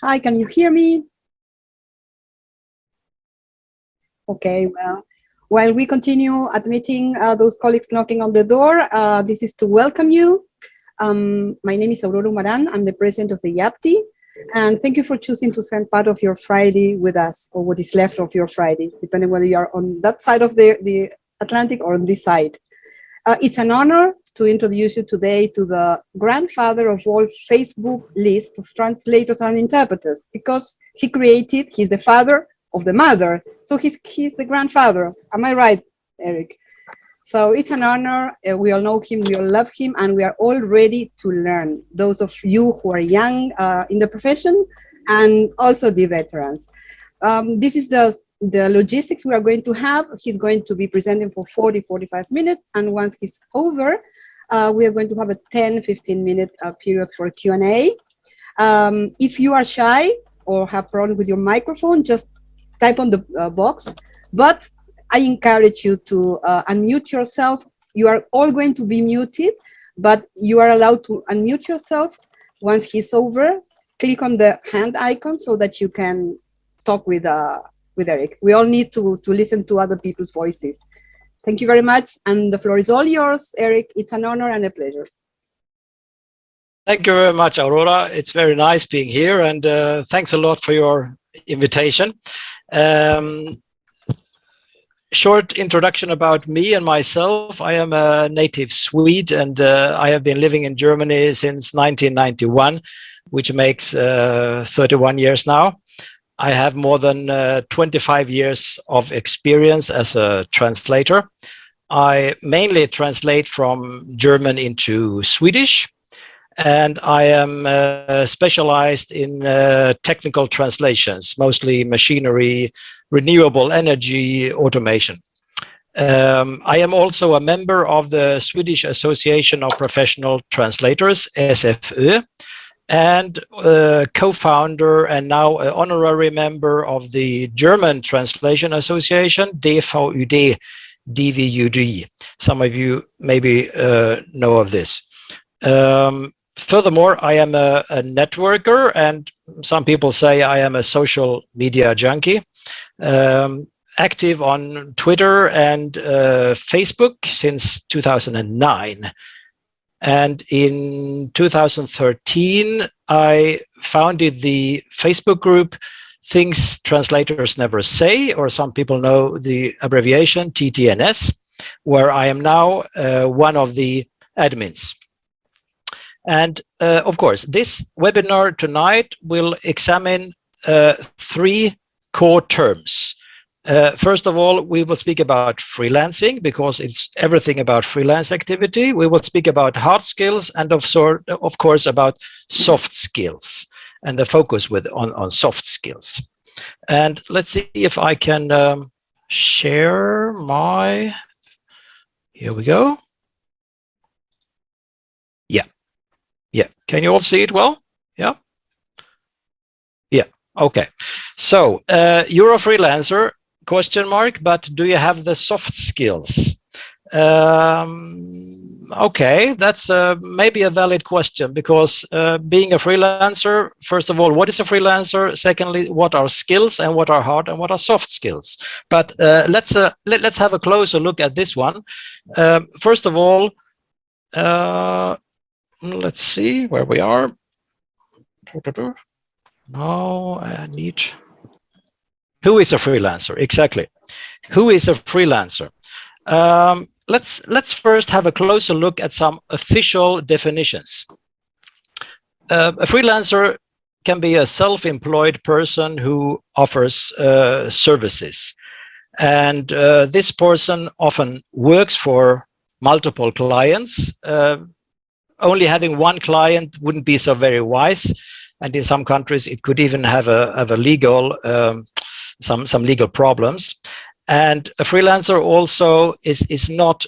Hi, can you hear me? Okay, well, while we continue admitting those colleagues knocking on the door, this is to welcome you. My name is Aurora Maran. I'm the president of the YAPTI. And thank you for choosing to spend part of your Friday with us, or what is left of your Friday, depending whether you are on that side of the Atlantic or on this side. It's an honor to introduce you today to the grandfather of all Facebook list of translators and interpreters, because he's the father of the mother. So he's the grandfather. Am I right, Erik? So it's an honor. We all know him, we all love him, and we are all ready to learn. Those of you who are young in the profession, and also the veterans. This is the logistics we are going to have. He's going to be presenting for 45 minutes, and once he's over, we are going to have a 10-15 minute period for Q&A. If you are shy or have problems with your microphone, just type on the box, but I encourage you to unmute yourself. You are all going to be muted, but you are allowed to unmute yourself. Once he's over, click on the hand icon so that you can talk with Erik. We all need to listen to other people's voices. Thank you very much, and the floor is all yours, Erik. It's an honor and a pleasure. Thank you very much, Aurora. It's very nice being here, and thanks a lot for your invitation. Short introduction about me and myself. I am a native Swede, and I have been living in Germany since 1991, which makes 31 years now. I have more than 25 years of experience as a translator. I mainly translate from German into Swedish, and I am specialized in technical translations, mostly machinery, renewable energy, automation. I am also a member of the Swedish Association of Professional Translators, SFÖ, and co-founder and now an honorary member of the German Translation Association, DVUD, DVUD. Some of you maybe know of this. Furthermore, I am a networker, and some people say I am a social media junkie. Active on Twitter and Facebook since 2009. And in 2013, I founded the Facebook group Things Translators Never Say, or some people know the abbreviation TTNS, where I am now one of the admins. And of course, this webinar tonight will examine 3 core terms. First of all, we will speak about freelancing, because it's everything about freelance activity. We will speak about hard skills and of course about soft skills, and the focus on soft skills. And let's see if I can share my, here we go. Yeah, can you all see it well? Yeah, okay. So you're a freelancer, question mark, but do you have the soft skills? Okay, that's maybe a valid question, because being a freelancer, first of all, what is a freelancer? Secondly, what are skills, and what are hard and what are soft skills? But let's have a closer look at this one. First of all, let's see where we are. Now I need. Who is a freelancer? Exactly. Who is a freelancer? Let's first have a closer look at some official definitions. A freelancer can be a self-employed person who offers services. And this person often works for multiple clients. Only having one client wouldn't be so very wise. And in some countries, it could even have a legal, some legal problems. And a freelancer also is not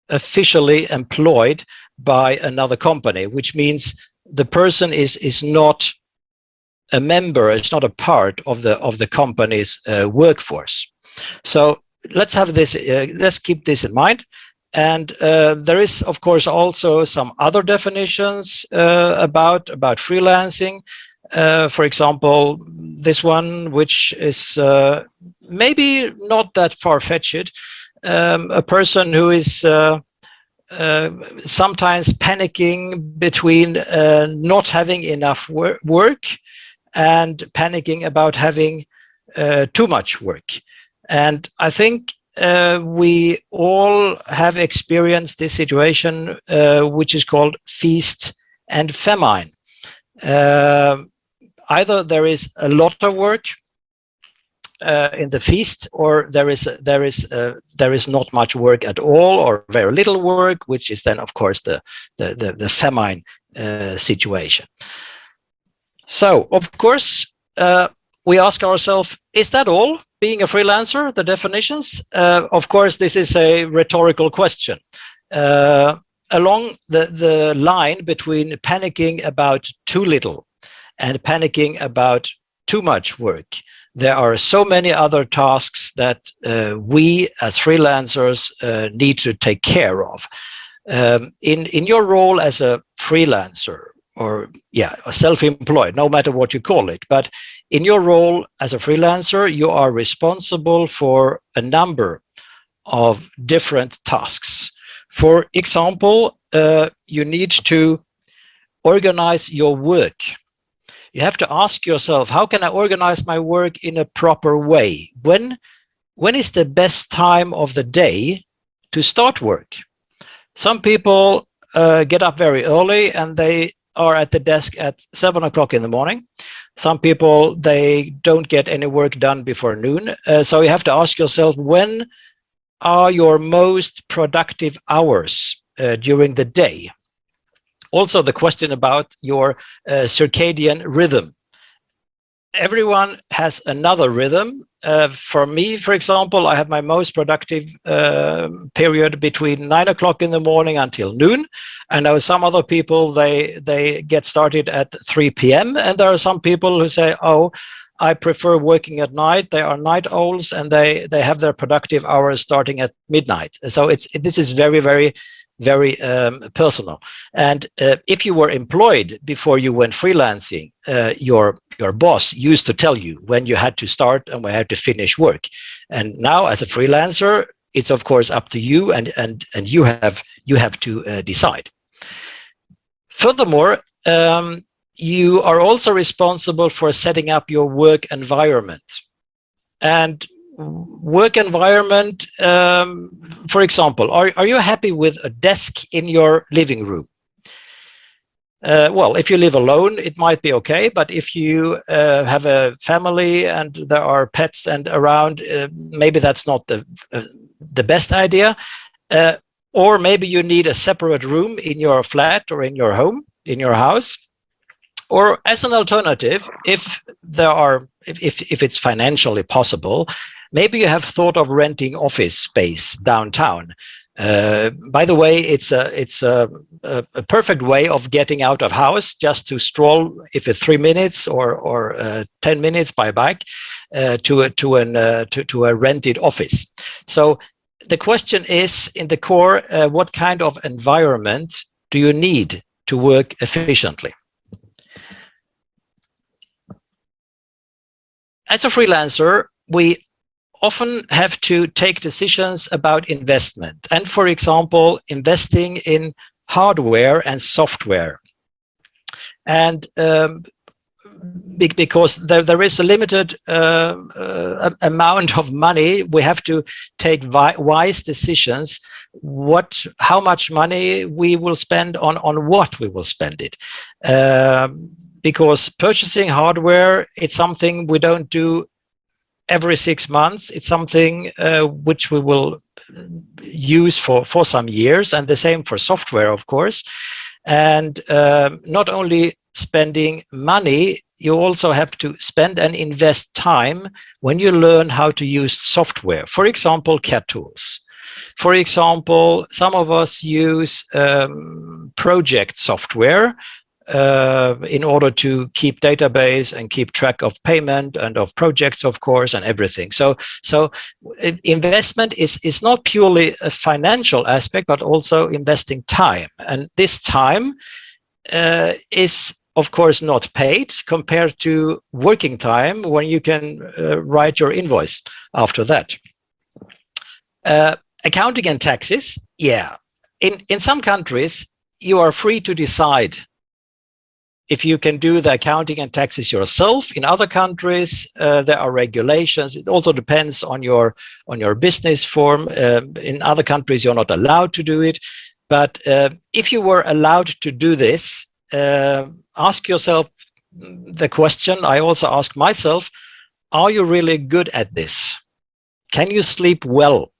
officially employed by another company, which means the person is not a member, it's not a part of the company's workforce. So let's have this, let's keep this in mind. And there is, of course, also some other definitions about freelancing. For example, this one, which is maybe not that far-fetched, a person who is sometimes panicking between not having enough work and panicking about having too much work. And I think we all have experienced this situation, which is called feast and famine. Either there is a lot of work in the feast, or there is not much work at all, or very little work, which is then, of course, the famine situation. So, of course, we ask ourselves, is that all? Being a freelancer, the definitions? Of course, this is a rhetorical question. Along the line between panicking about too little and panicking about too much work, there are so many other tasks that we as freelancers need to take care of. In your role as a freelancer, or self-employed, no matter what you call it, but in your role as a freelancer, you are responsible for a number of different tasks. For example, you need to organize your work. You have to ask yourself, how can I organize my work in a proper way? When is the best time of the day to start work? Some people get up very early and they are at the desk at 7 o'clock in the morning. Some people, they don't get any work done before noon. So you have to ask yourself, when are your most productive hours during the day? Also, the question about your circadian rhythm. Everyone has another rhythm. For me, for example, I have my most productive period between 9 o'clock in the morning until noon. I know some other people, they get started at 3 p.m. And there are some people who say, oh, I prefer working at night. They are night owls and they have their productive hours starting at midnight. So this is very, very, very personal. And if you were employed before you went freelancing, your boss used to tell you when you had to start and when you had to finish work. And now as a freelancer, it's of course up to you, and you have to decide. Furthermore, you are also responsible for setting up your work environment. And work environment, for example, are you happy with a desk in your living room? Well, if you live alone, it might be okay, but if you have a family and there are pets and around, maybe that's not the best idea. Or maybe you need a separate room in your flat or in your home, in your house. Or as an alternative, if it's financially possible, maybe you have thought of renting office space downtown. By the way, it's a perfect way of getting out of house, just to stroll, if it's 3 minutes or 10 minutes by bike, to a rented office. So the question is, in the core, what kind of environment do you need to work efficiently? As a freelancer, we often have to take decisions about investment. And for example, investing in hardware and software. And because there is a limited amount of money, we have to take wise decisions. How much money we will spend on what we will spend it. Because purchasing hardware, it's something we don't do every 6 months. It's something which we will use for some years, and the same for software, of course. And not only spending money, you also have to spend and invest time when you learn how to use software. For example, CAD tools. For example, some of us use project software in order to keep database and keep track of payment and of projects, of course, and everything. So investment is not purely a financial aspect, but also investing time. And this time is of course not paid compared to working time when you can write your invoice after that. Accounting and taxes, yeah. In some countries, you are free to decide if you can do the accounting and taxes yourself. In other countries, there are regulations. It also depends on your business form. In other countries, you're not allowed to do it. But if you were allowed to do this, ask yourself the question I also ask myself: are you really good at this? Can you sleep well?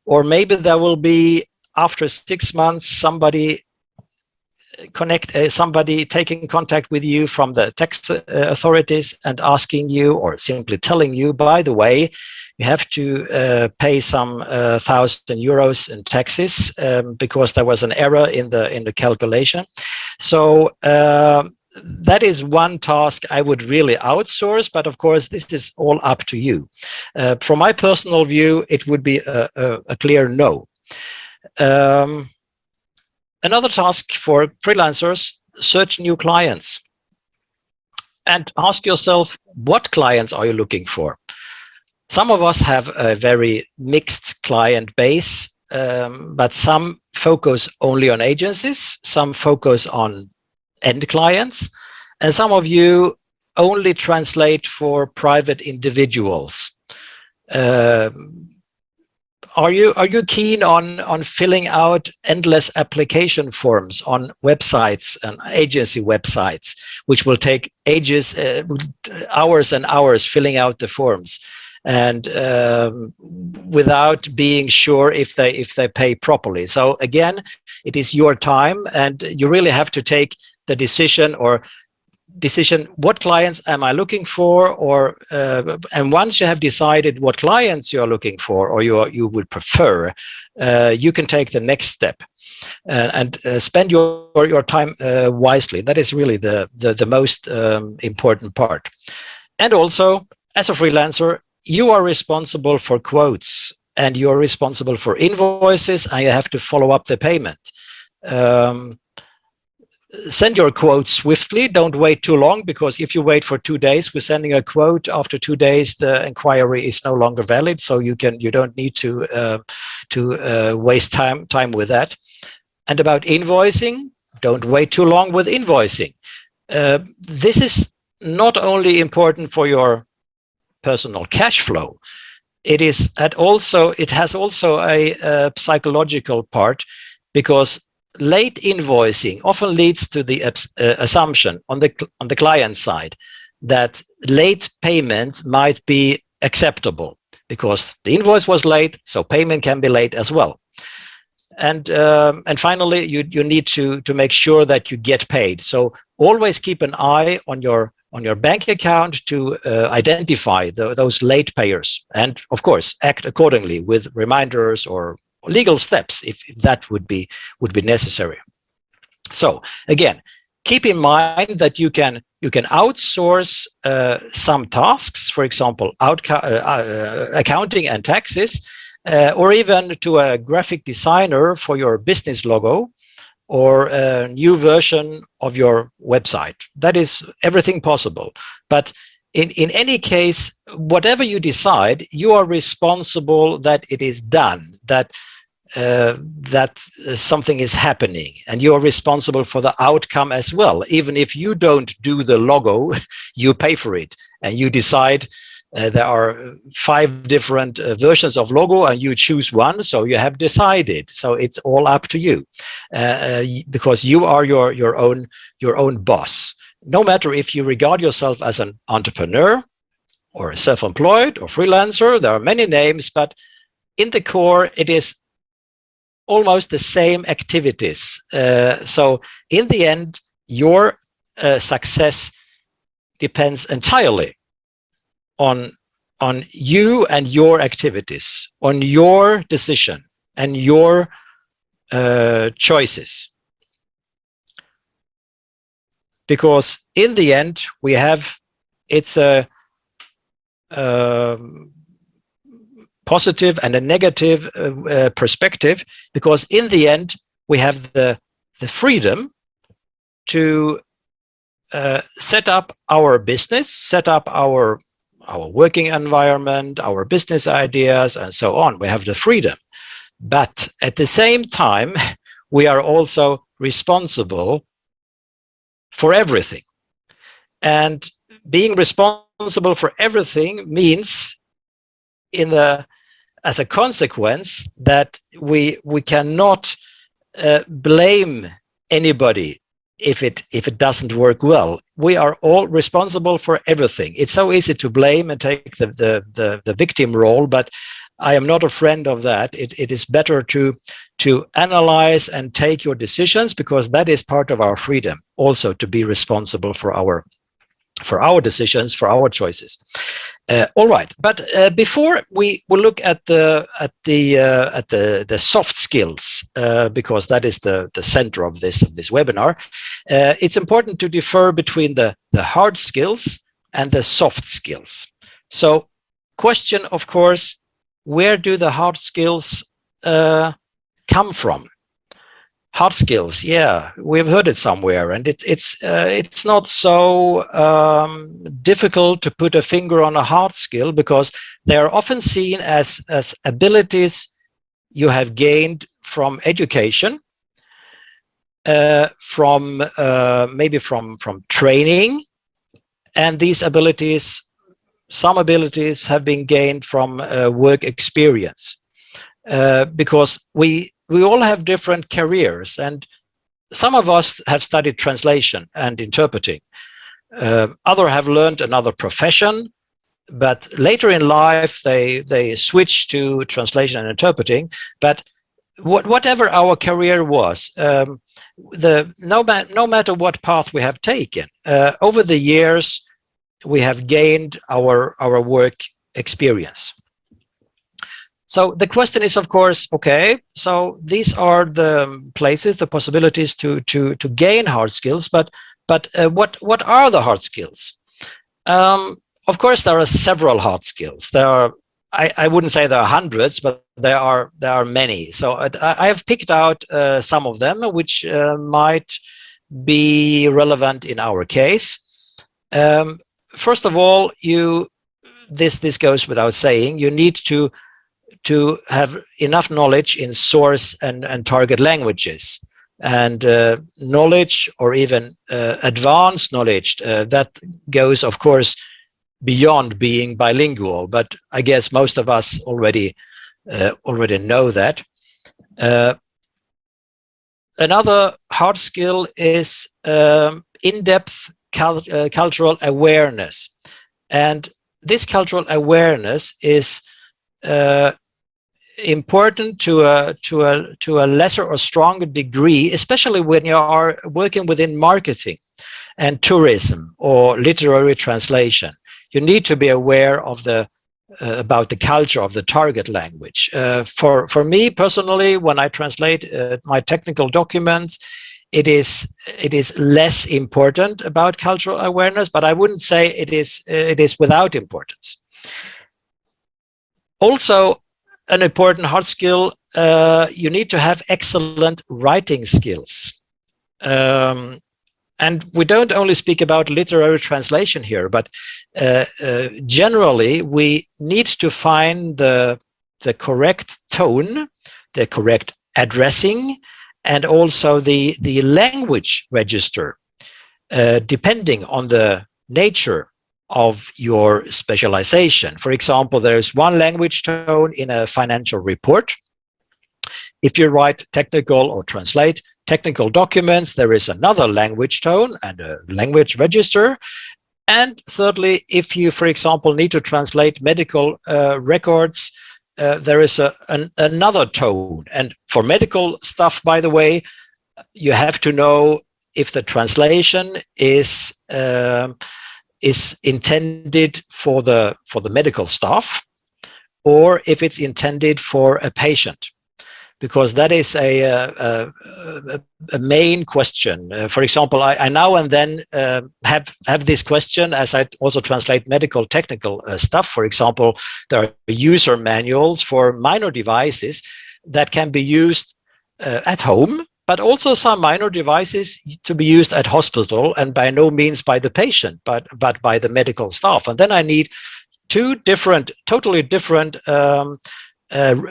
Or maybe there will be, after 6 months, somebody taking contact with you from the tax authorities and asking you, or simply telling you, by the way, you have to pay some €1,000 in taxes because there was an error in the calculation. So that is one task I would really outsource, but of course this is all up to you. From my personal view, it would be a clear no. Another task for freelancers: search new clients and ask yourself, what clients are you looking for? Some of us have a very mixed client base, but some focus only on agencies, some focus on end clients, and some of you only translate for private individuals. Are you keen on filling out endless application forms on websites and agency websites, which will take ages, hours and hours filling out the forms, and without being sure if they pay properly? So again, it is your time, and you really have to take the decision, what clients am I looking for, or and once you have decided what clients you are looking for, or you would prefer, you can take the next step and spend your time wisely. That is really the most important part. And also, as a freelancer, you are responsible for quotes, and you are responsible for invoices, and you have to follow up the payment. Send your quote swiftly. Don't wait too long, because if you wait for 2 days with sending a quote, after 2 days the inquiry is no longer valid. So you don't need to waste time with that. And about invoicing, don't wait too long with invoicing. This is not only important for your personal cash flow. It has also a psychological part, because late invoicing often leads to the assumption on the client side that late payment might be acceptable, because the invoice was late, so payment can be late as well. And finally, you need to make sure that you get paid. So always keep an eye on your bank account to identify those late payers, and of course act accordingly with reminders or legal steps if that would be necessary. So again, keep in mind that you can outsource some tasks, for example, accounting and taxes, or even to a graphic designer for your business logo, or a new version of your website. That is everything possible. But in any case, whatever you decide, you are responsible that it is done, that something is happening, and you are responsible for the outcome as well. Even if you don't do the logo, you pay for it, and you decide there are 5 different versions of logo, and you choose one, so you have decided. So it's all up to you, because you are your own boss. No matter if you regard yourself as an entrepreneur or self-employed or freelancer, there are many names, but in the core, it is almost the same activities. So in the end, your success depends entirely on you and your activities, on your decision and your choices. Because in the end, it's a positive and a negative perspective, because in the end we have the freedom to set up our business, set up our working environment, our business ideas, and so on. We have the freedom. But at the same time, we are also responsible for everything. And being responsible for everything means, as a consequence, that we cannot blame anybody if it doesn't work well. We are all responsible for everything. It's so easy to blame and take the victim role, but I am not a friend of that. It is better to analyze and take your decisions, because that is part of our freedom, also to be responsible for our decisions, for our choices. All right, but before we look at the soft skills, because that is the center of this webinar, it's important to differ between the hard skills and the soft skills. So, question, of course, where do the hard skills come from? Hard skills, yeah, we've heard it somewhere, and it's not so difficult to put a finger on a hard skill, because they are often seen as abilities you have gained from education, from training, and these abilities, some abilities have been gained from work experience, because we all have different careers, and some of us have studied translation and interpreting. Others have learned another profession, but later in life they switch to translation and interpreting. But whatever our career was, no matter what path we have taken, over the years we have gained our work experience. So the question is, of course, okay, so these are the places, the possibilities to gain hard skills, but what are the hard skills? Of course, there are several hard skills. There are, I wouldn't say there are hundreds, but there are many. So I have picked out some of them which might be relevant in our case. First of all, this goes without saying, you need to have enough knowledge in source and target languages, and knowledge, or even advanced knowledge, that goes, of course, beyond being bilingual, but I guess most of us already know that. Another hard skill is in-depth cultural awareness, and this cultural awareness is important to a lesser or stronger degree, especially when you are working within marketing and tourism or literary translation. You need to be aware of about the culture of the target language. For me personally, when I translate my technical documents, it is less important about cultural awareness, but I wouldn't say it is without importance. Also, an important hard skill, you need to have excellent writing skills. And we don't only speak about literary translation here, but generally we need to find the correct tone, the correct addressing, and also the language register, depending on the nature of your specialization. For example, there's one language tone in a financial report. If you write technical or translate technical documents, there is another language tone and a language register. And thirdly, if you, for example, need to translate medical records, there is another tone. And for medical stuff, by the way, you have to know if the translation is intended for the medical staff, or if it's intended for a patient, because that is a main question. For example, I now and then have this question as I also translate medical technical stuff. For example, there are user manuals for minor devices that can be used at home, but also some minor devices to be used at hospital, and by no means by the patient, but by the medical staff. And then I need two totally different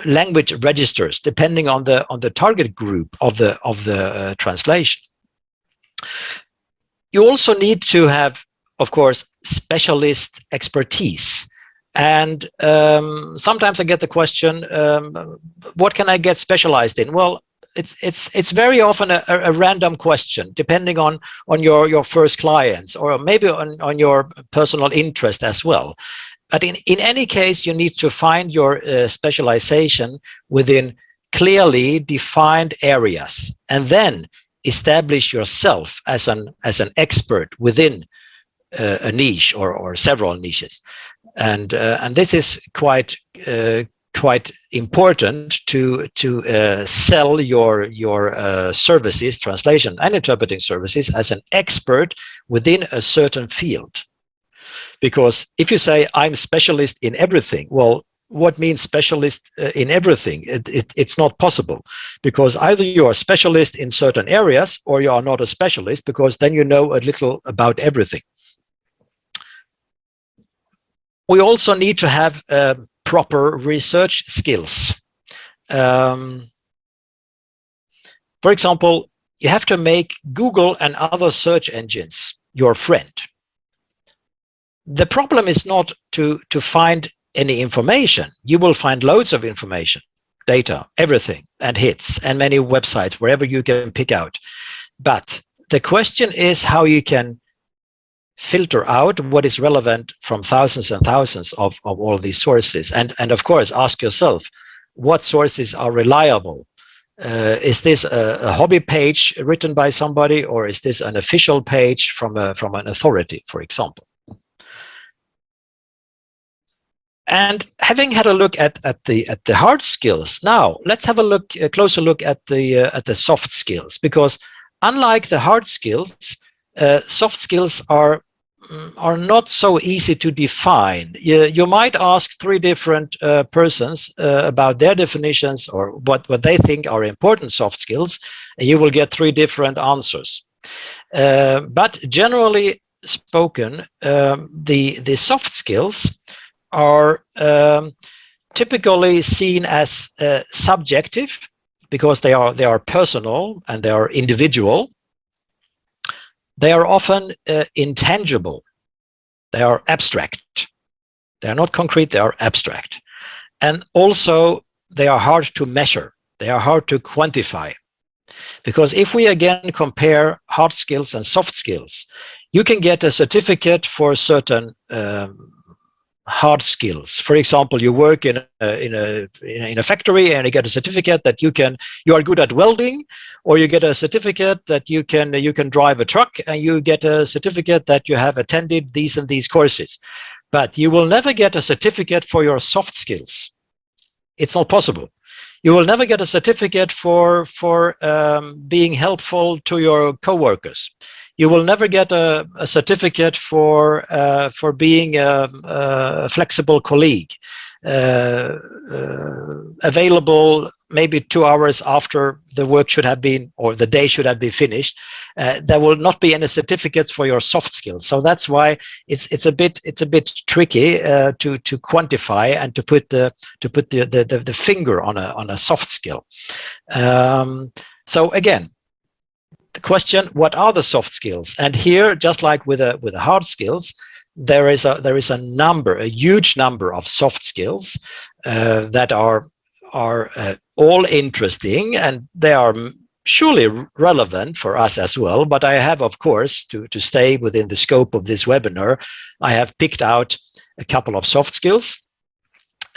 language registers, depending on the target group of the translation. You also need to have, of course, specialist expertise. And sometimes I get the question, what can I get specialized in? Well, it's very often a random question, depending on your first clients, or maybe on your personal interest as well. But in any case, you need to find your specialization within clearly defined areas, and then establish yourself as an expert within a niche or several niches. And this is quite important to sell your services, translation and interpreting services, as an expert within a certain field. Because if you say I'm specialist in everything, well, what means specialist in everything? It's not possible, because either you are a specialist in certain areas or you are not a specialist, because then you know a little about everything. We also need to have proper research skills. For example, you have to make Google and other search engines your friend. The problem is not to find any information. You will find loads of information, data, everything, and hits, and many websites, wherever you can pick out. But the question is how you can filter out what is relevant from thousands and thousands of all these sources. And of course, ask yourself, what sources are reliable? Is this a hobby page written by somebody, or is this an official page from an authority, for example? And having had a look at the hard skills, now let's have a closer look at the soft skills, because unlike the hard skills, soft skills are not so easy to define. You might ask three different persons about their definitions or what they think are important soft skills, and you will get three different answers. But generally spoken, the soft skills are typically seen as subjective, because they are personal and they are individual. They are often intangible. They are abstract. They are not concrete, they are abstract. And also they are hard to measure. They are hard to quantify. Because if we again compare hard skills and soft skills, you can get a certificate for certain hard skills. For example, you work in a factory and you get a certificate that you are good at welding, or you get a certificate that you can drive a truck, and you get a certificate that you have attended these and these courses. But you will never get a certificate for your soft skills. It's not possible. You will never get a certificate for being helpful to your coworkers. You will never get a certificate for being a flexible colleague, available maybe 2 hours after the work should have been, or the day should have been finished. There will not be any certificates for your soft skills. So that's why it's a bit tricky to quantify and to put the finger on a soft skill. So again, the question, what are the soft skills? And here, just like with the hard skills, there is a huge number of soft skills that are all interesting, and they are surely relevant for us as well. But I have, of course, to stay within the scope of this webinar, I have picked out a couple of soft skills.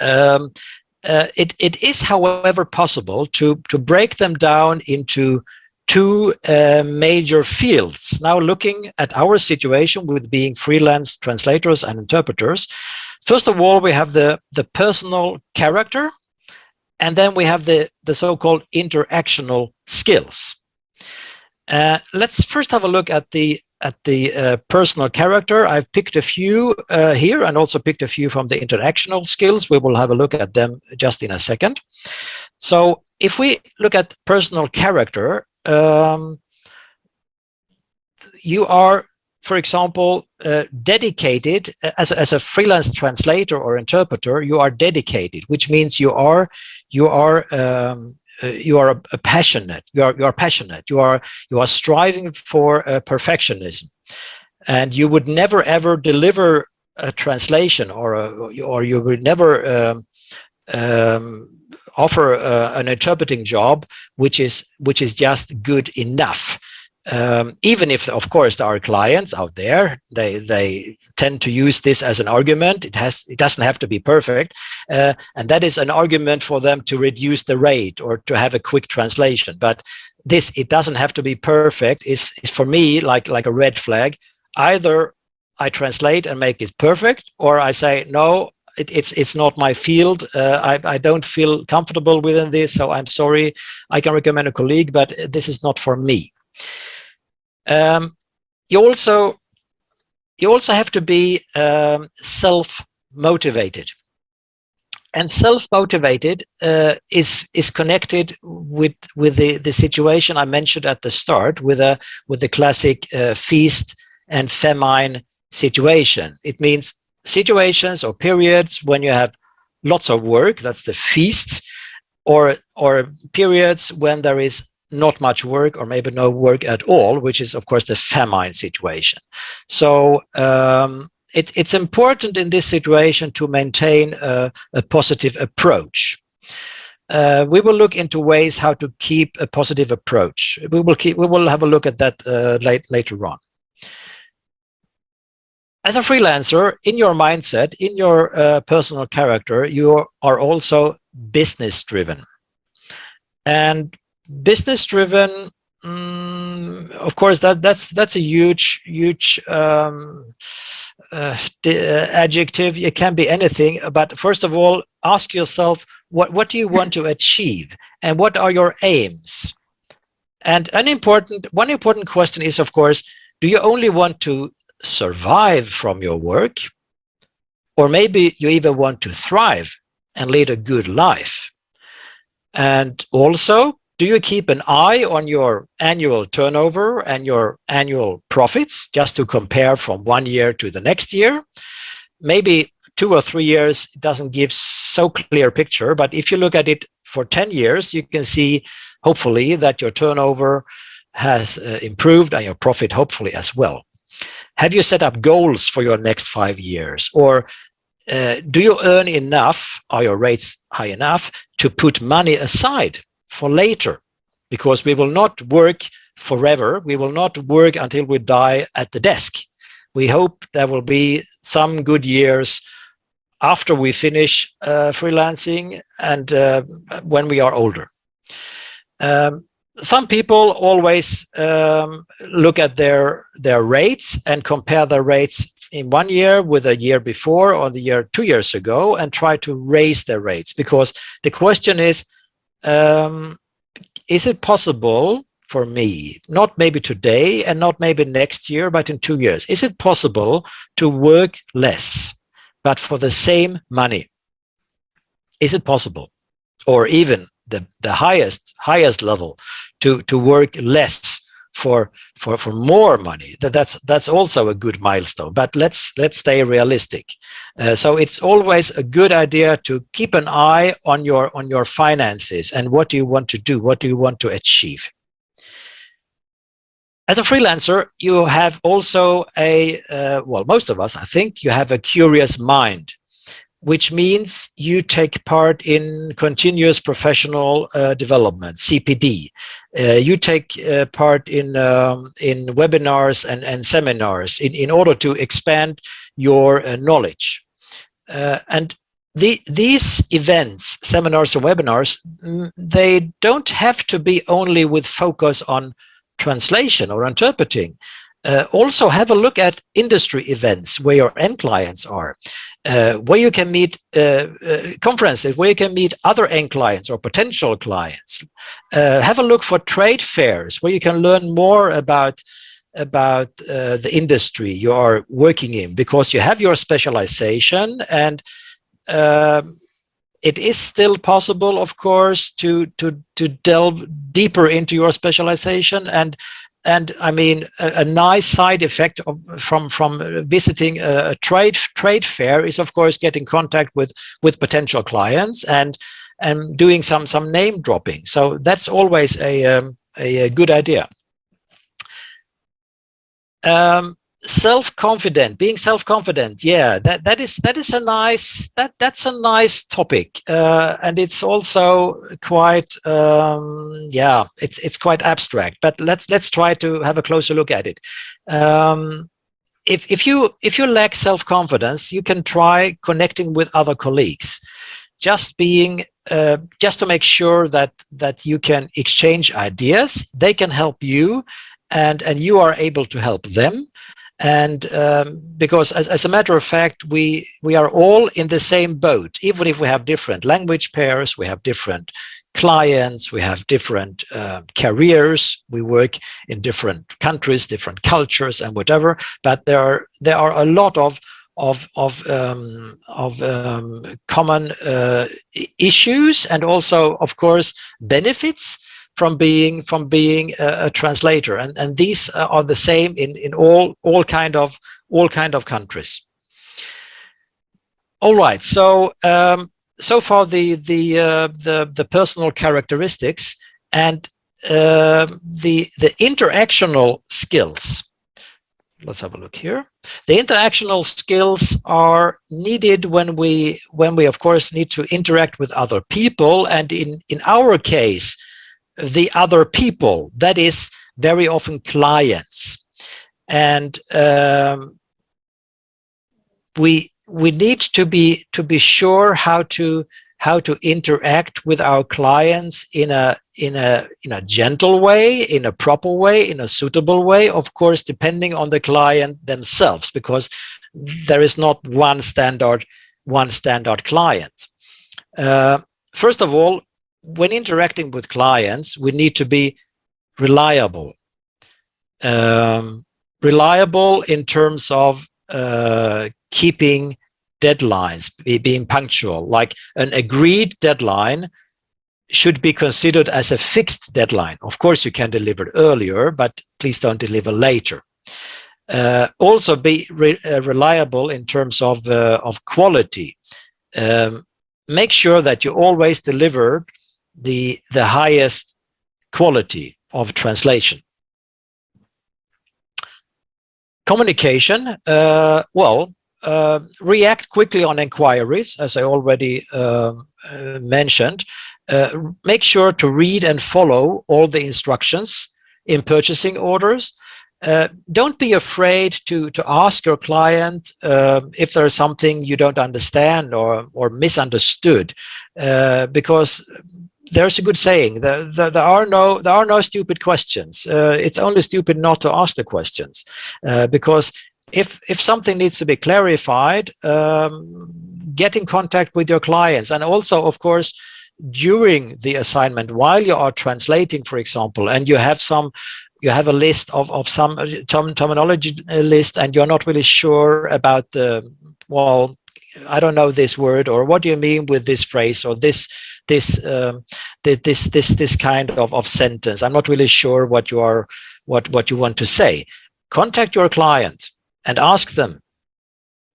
It is, however, possible to break them down into two major fields. Now, looking at our situation with being freelance translators and interpreters, first of all, we have the personal character, and then we have the so-called interactional skills. Let's first have a look at the personal character. I've picked a few here, and also picked a few from the interactional skills. We will have a look at them just in a second. So if we look at personal character, you are, for example, dedicated as a freelance translator or interpreter. You are dedicated, which means you are a passionate. You are passionate. You are striving for perfectionism, and you would never ever deliver a translation or you would never offer an interpreting job which is just good enough. Even if, of course, there are clients out there, they tend to use this as an argument. It doesn't have to be perfect, and that is an argument for them to reduce the rate or to have a quick translation. But it doesn't have to be perfect. Is for me like a red flag. Either I translate and make it perfect, or I say no. It's not my field. I don't feel comfortable within this, so I'm sorry. I can recommend a colleague, but this is not for me. You also have to be self-motivated, and self-motivated is connected with the situation I mentioned at the start, with the classic feast and famine situation. It means situations or periods when you have lots of work, that's the feast, or periods when there is not much work or maybe no work at all, which is of course the famine situation. So it's important in this situation to maintain a positive approach. We will look into ways how to keep a positive approach. We will have a look at that later on. As a freelancer, in your mindset, in your personal character, you are also business driven. And business driven, of course, that's a huge adjective. It can be anything, but first of all, ask yourself, what do you want to achieve, and what are your aims? And one important question is, of course, do you only want to survive from your work, or maybe you even want to thrive and lead a good life? And also, do you keep an eye on your annual turnover and your annual profits, just to compare from one year to the next year? Maybe 2 or 3 years doesn't give so clear picture, but if you look at it for 10 years, you can see hopefully that your turnover has improved and your profit hopefully as well. Have you set up goals for your next 5 years? Or do you earn enough? Are your rates high enough to put money aside for later? Because we will not work forever. We will not work until we die at the desk. We hope there will be some good years after we finish freelancing and when we are older. Some people always look at their rates and compare their rates in 1 year with a year before or the year 2 years ago and try to raise their rates, because the question is it possible for me, not maybe today and not maybe next year, but in 2 years, is it possible to work less but for the same money? Is it possible? Or even the highest level, to work less for more money? That's also a good milestone, but let's stay realistic. So it's always a good idea to keep an eye on your finances and what do you want to do, what do you want to achieve. As a freelancer, you have also most of us, I think, you have a curious mind, which means you take part in continuous professional development, CPD. You take part in webinars and seminars in order to expand your knowledge. And these events, seminars and webinars, they don't have to be only with focus on translation or interpreting. Also have a look at industry events where your end clients are, where you can meet conferences, where you can meet other end clients or potential clients. Have a look for trade fairs where you can learn more about the industry you are working in, because you have your specialization, and It is still possible, of course, to delve deeper into your specialization, and I mean a nice side effect from visiting a trade fair is, of course, getting contact with potential clients and doing some name dropping. So that's always a good idea. Self-confident, being self-confident, yeah, that's a nice topic, and it's also quite yeah, it's quite abstract, but let's try to have a closer look at it. If you lack self-confidence, you can try connecting with other colleagues, just to make sure that you can exchange ideas. They can help you, and you are able to help them. And because as a matter of fact, we are all in the same boat, even if we have different language pairs, we have different clients, we have different careers, we work in different countries, different cultures, and whatever. But there are a lot of common issues, and also, of course, benefits from being a translator, and these are the same in all kind of countries. All right, so so far the personal characteristics and the interactional skills. Let's have a look here. The interactional skills are needed when we of course need to interact with other people, and in our case, the other people, that is very often clients. And we need to be sure how to interact with our clients in a gentle way, in a proper way, in a suitable way, of course, depending on the client themselves, because there is not one standard client. First of all, when interacting with clients, we need to be reliable. Reliable in terms of keeping deadlines, being punctual. Like an agreed deadline should be considered as a fixed deadline. Of course, you can deliver earlier, but please don't deliver later. Also be reliable in terms of quality. Make sure that you always deliver the highest quality of translation. Communication, react quickly on inquiries, as I already mentioned. Make sure to read and follow all the instructions in purchasing orders. Don't be afraid to ask your client if there is something you don't understand or misunderstood, because there's a good saying: there are no stupid questions. It's only stupid not to ask the questions, because if something needs to be clarified, get in contact with your clients. And also, of course, during the assignment, while you are translating, for example, and you have a list of some terminology list, and you're not really sure about I don't know this word, or what do you mean with this phrase, or this kind of sentence. I'm not really sure what you want to say. Contact your client and ask them.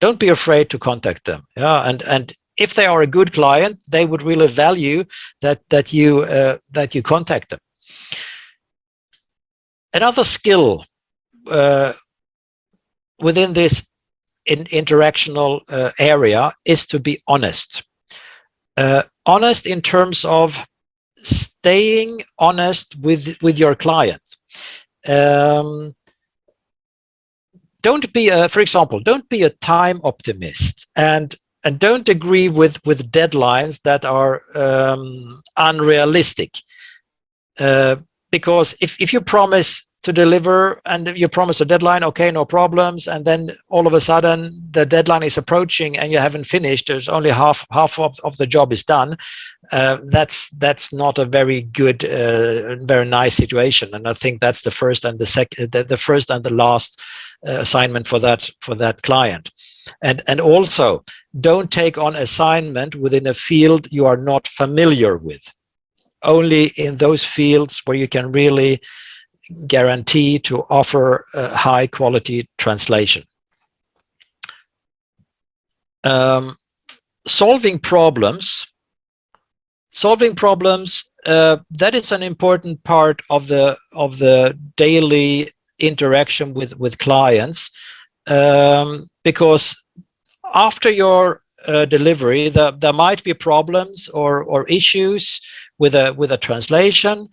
Don't be afraid to contact them. Yeah, and if they are a good client, they would really value that you contact them. Another skill within this interactional area is to be honest. Honest in terms of staying honest with your client. Don't be for example, don't be a time optimist, and don't agree with deadlines that are unrealistic. Because if you promise to deliver, and you promise a deadline, okay, no problems, and then all of a sudden the deadline is approaching and you haven't finished, there's only half of the job is done. That's not a very good, very nice situation, and I think that's the first and the first and the last assignment for that client. And also, don't take on assignment within a field you are not familiar with. Only in those fields where you can really guarantee to offer a high quality translation. Solving problems, that is an important part of the daily interaction with clients, because after your delivery, there might be problems or issues with a translation,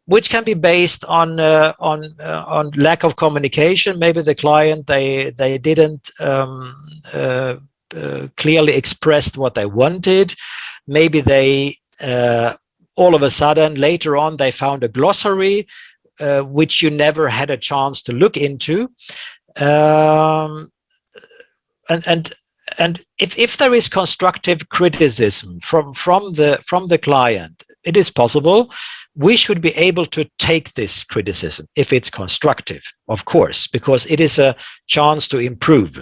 which can be based on lack of communication. Maybe the client they didn't clearly expressed what they wanted. Maybe they all of a sudden later on they found a glossary which you never had a chance to look into. And if there is constructive criticism from the client, it is possible we should be able to take this criticism if it's constructive, of course, because it is a chance to improve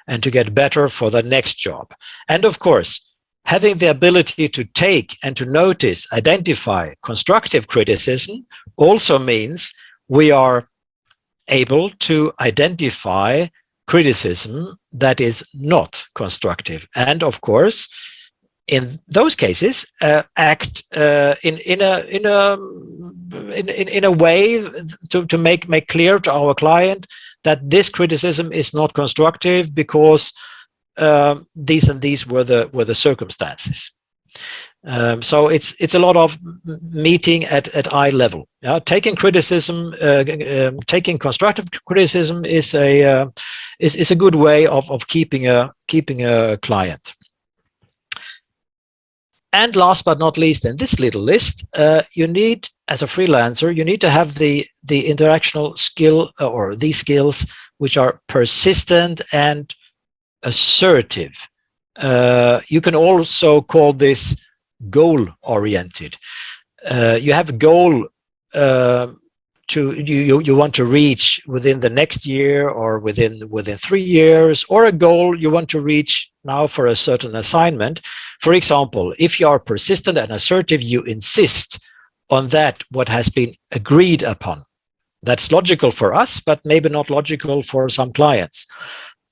and to get better for the next job. And of course, having the ability to take and to notice, identify constructive criticism also means we are able to identify criticism that is not constructive, and of course in those cases act in a way to make clear to our client that this criticism is not constructive because these and these were the circumstances. So it's a lot of meeting at eye level. Taking criticism, taking constructive criticism is a good way of keeping a client. And last but not least, in this little list, you need, as a freelancer, you need to have the interactional skill or these skills which are persistent and assertive. You can also call this goal-oriented. You have a goal you want to reach within the next year or within 3 years, or a goal you want to reach now for a certain assignment. For example, if you are persistent and assertive, you insist on that what has been agreed upon. That's logical for us, but maybe not logical for some clients.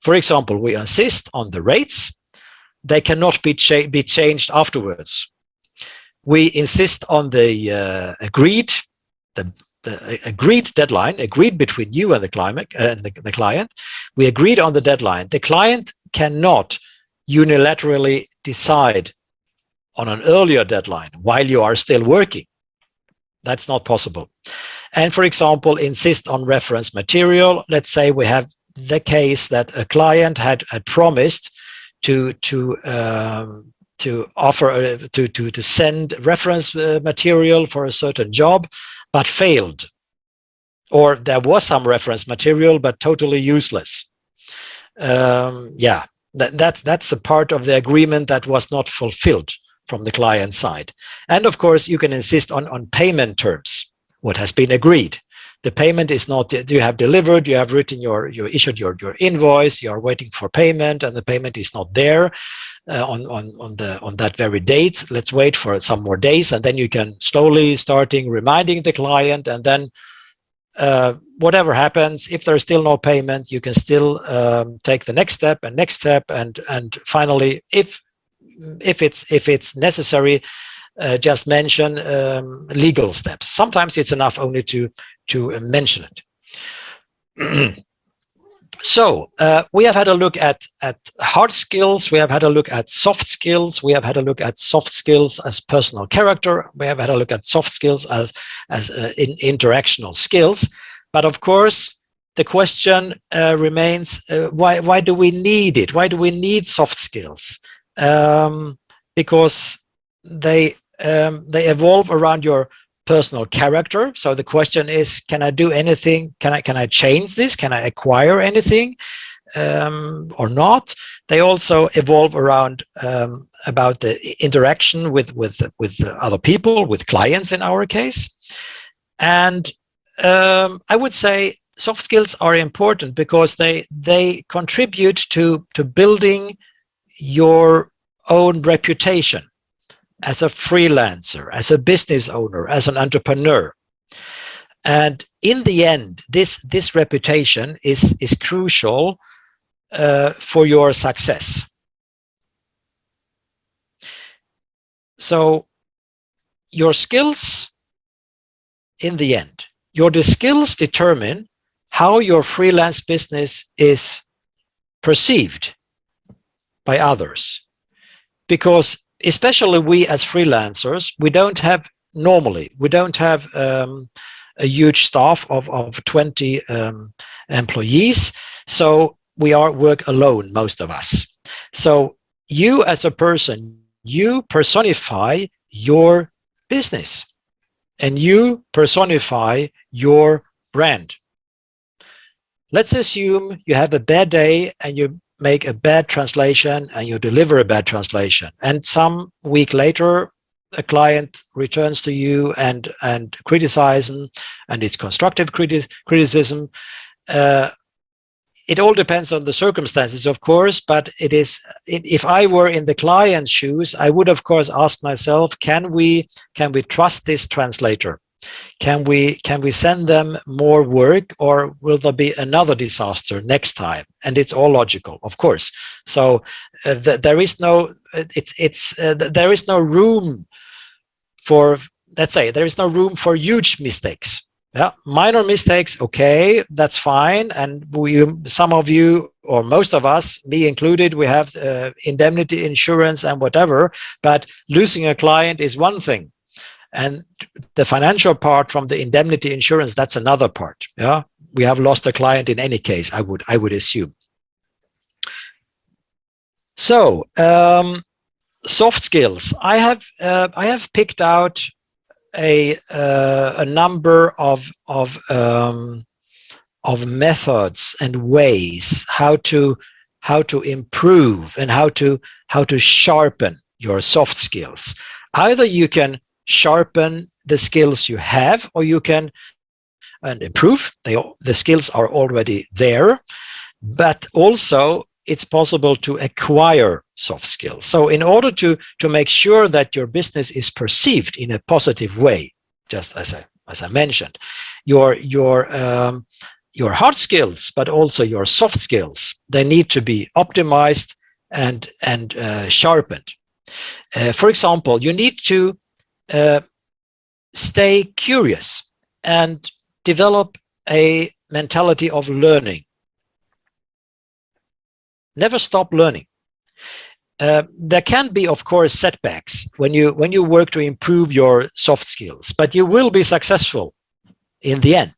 For example, we insist on the rates. They cannot be changed afterwards. We insist on the agreed deadline, agreed between you and the client. We agreed on the deadline. The client cannot unilaterally decide on an earlier deadline while you are still working. That's not possible. And for example, insist on reference material. Let's say we have the case that a client had promised to send reference material for a certain job, but failed, or there was some reference material but totally useless. That's a part of the agreement that was not fulfilled from the client side. And of course, you can insist on payment terms, what has been agreed. The payment is not, you have delivered, you have written you issued your invoice, you are waiting for payment, and the payment is not there on that very date. Let's wait for some more days, and then you can slowly starting reminding the client, and then whatever happens, if there's still no payment, you can still take the next step, and finally, if it's necessary, just mention legal steps. Sometimes it's enough only to mention it. So we have had a look at hard skills, we have had a look at soft skills, we have had a look at soft skills as personal character, we have had a look at soft skills as interactional skills. But of course, the question remains, why do we need it? Why do we need soft skills? Because they evolve around your personal character. So the question is, can I do anything? Can I change this? Can I acquire anything or not? They also evolve around about the interaction with other people, with clients in our case. And I would say soft skills are important because they contribute to building your own reputation as a freelancer, as a business owner, as an entrepreneur. And in the end, this reputation is crucial for your success. So your skills, in the end, your skills determine how your freelance business is perceived by others. Because especially we as freelancers, we don't have a huge staff of 20 employees. So we work alone, most of us. So you as a person, you personify your business and you personify your brand. Let's assume you have a bad day and you make a bad translation and you deliver a bad translation. And some week later, a client returns to you and criticizes, and it's constructive criticism. It all depends on the circumstances, of course, but if I were in the client's shoes, I would, of course, ask myself, can we trust this translator? Can we send them more work, or will there be another disaster next time? And it's all logical, of course. So there is no room for, let's say, there is no room for huge mistakes. Yeah, minor mistakes, okay, that's fine. And some of you, or most of us, me included, we have indemnity insurance and whatever. But losing a client is one thing. And the financial part from the indemnity insurance, that's another part. Yeah, we have lost a client in any case, I would assume. So soft skills. I have picked out a number of methods and ways how to improve and how to sharpen your soft skills. Either you can sharpen the skills you have, or you can improve. The skills are already there, but also it's possible to acquire soft skills. So in order to make sure that your business is perceived in a positive way, just as I mentioned, your hard skills, but also your soft skills, they need to be optimized and sharpened. For example, you need to stay curious and develop a mentality of learning. Never stop learning. There can be, of course, setbacks when you work to improve your soft skills, but you will be successful in the end,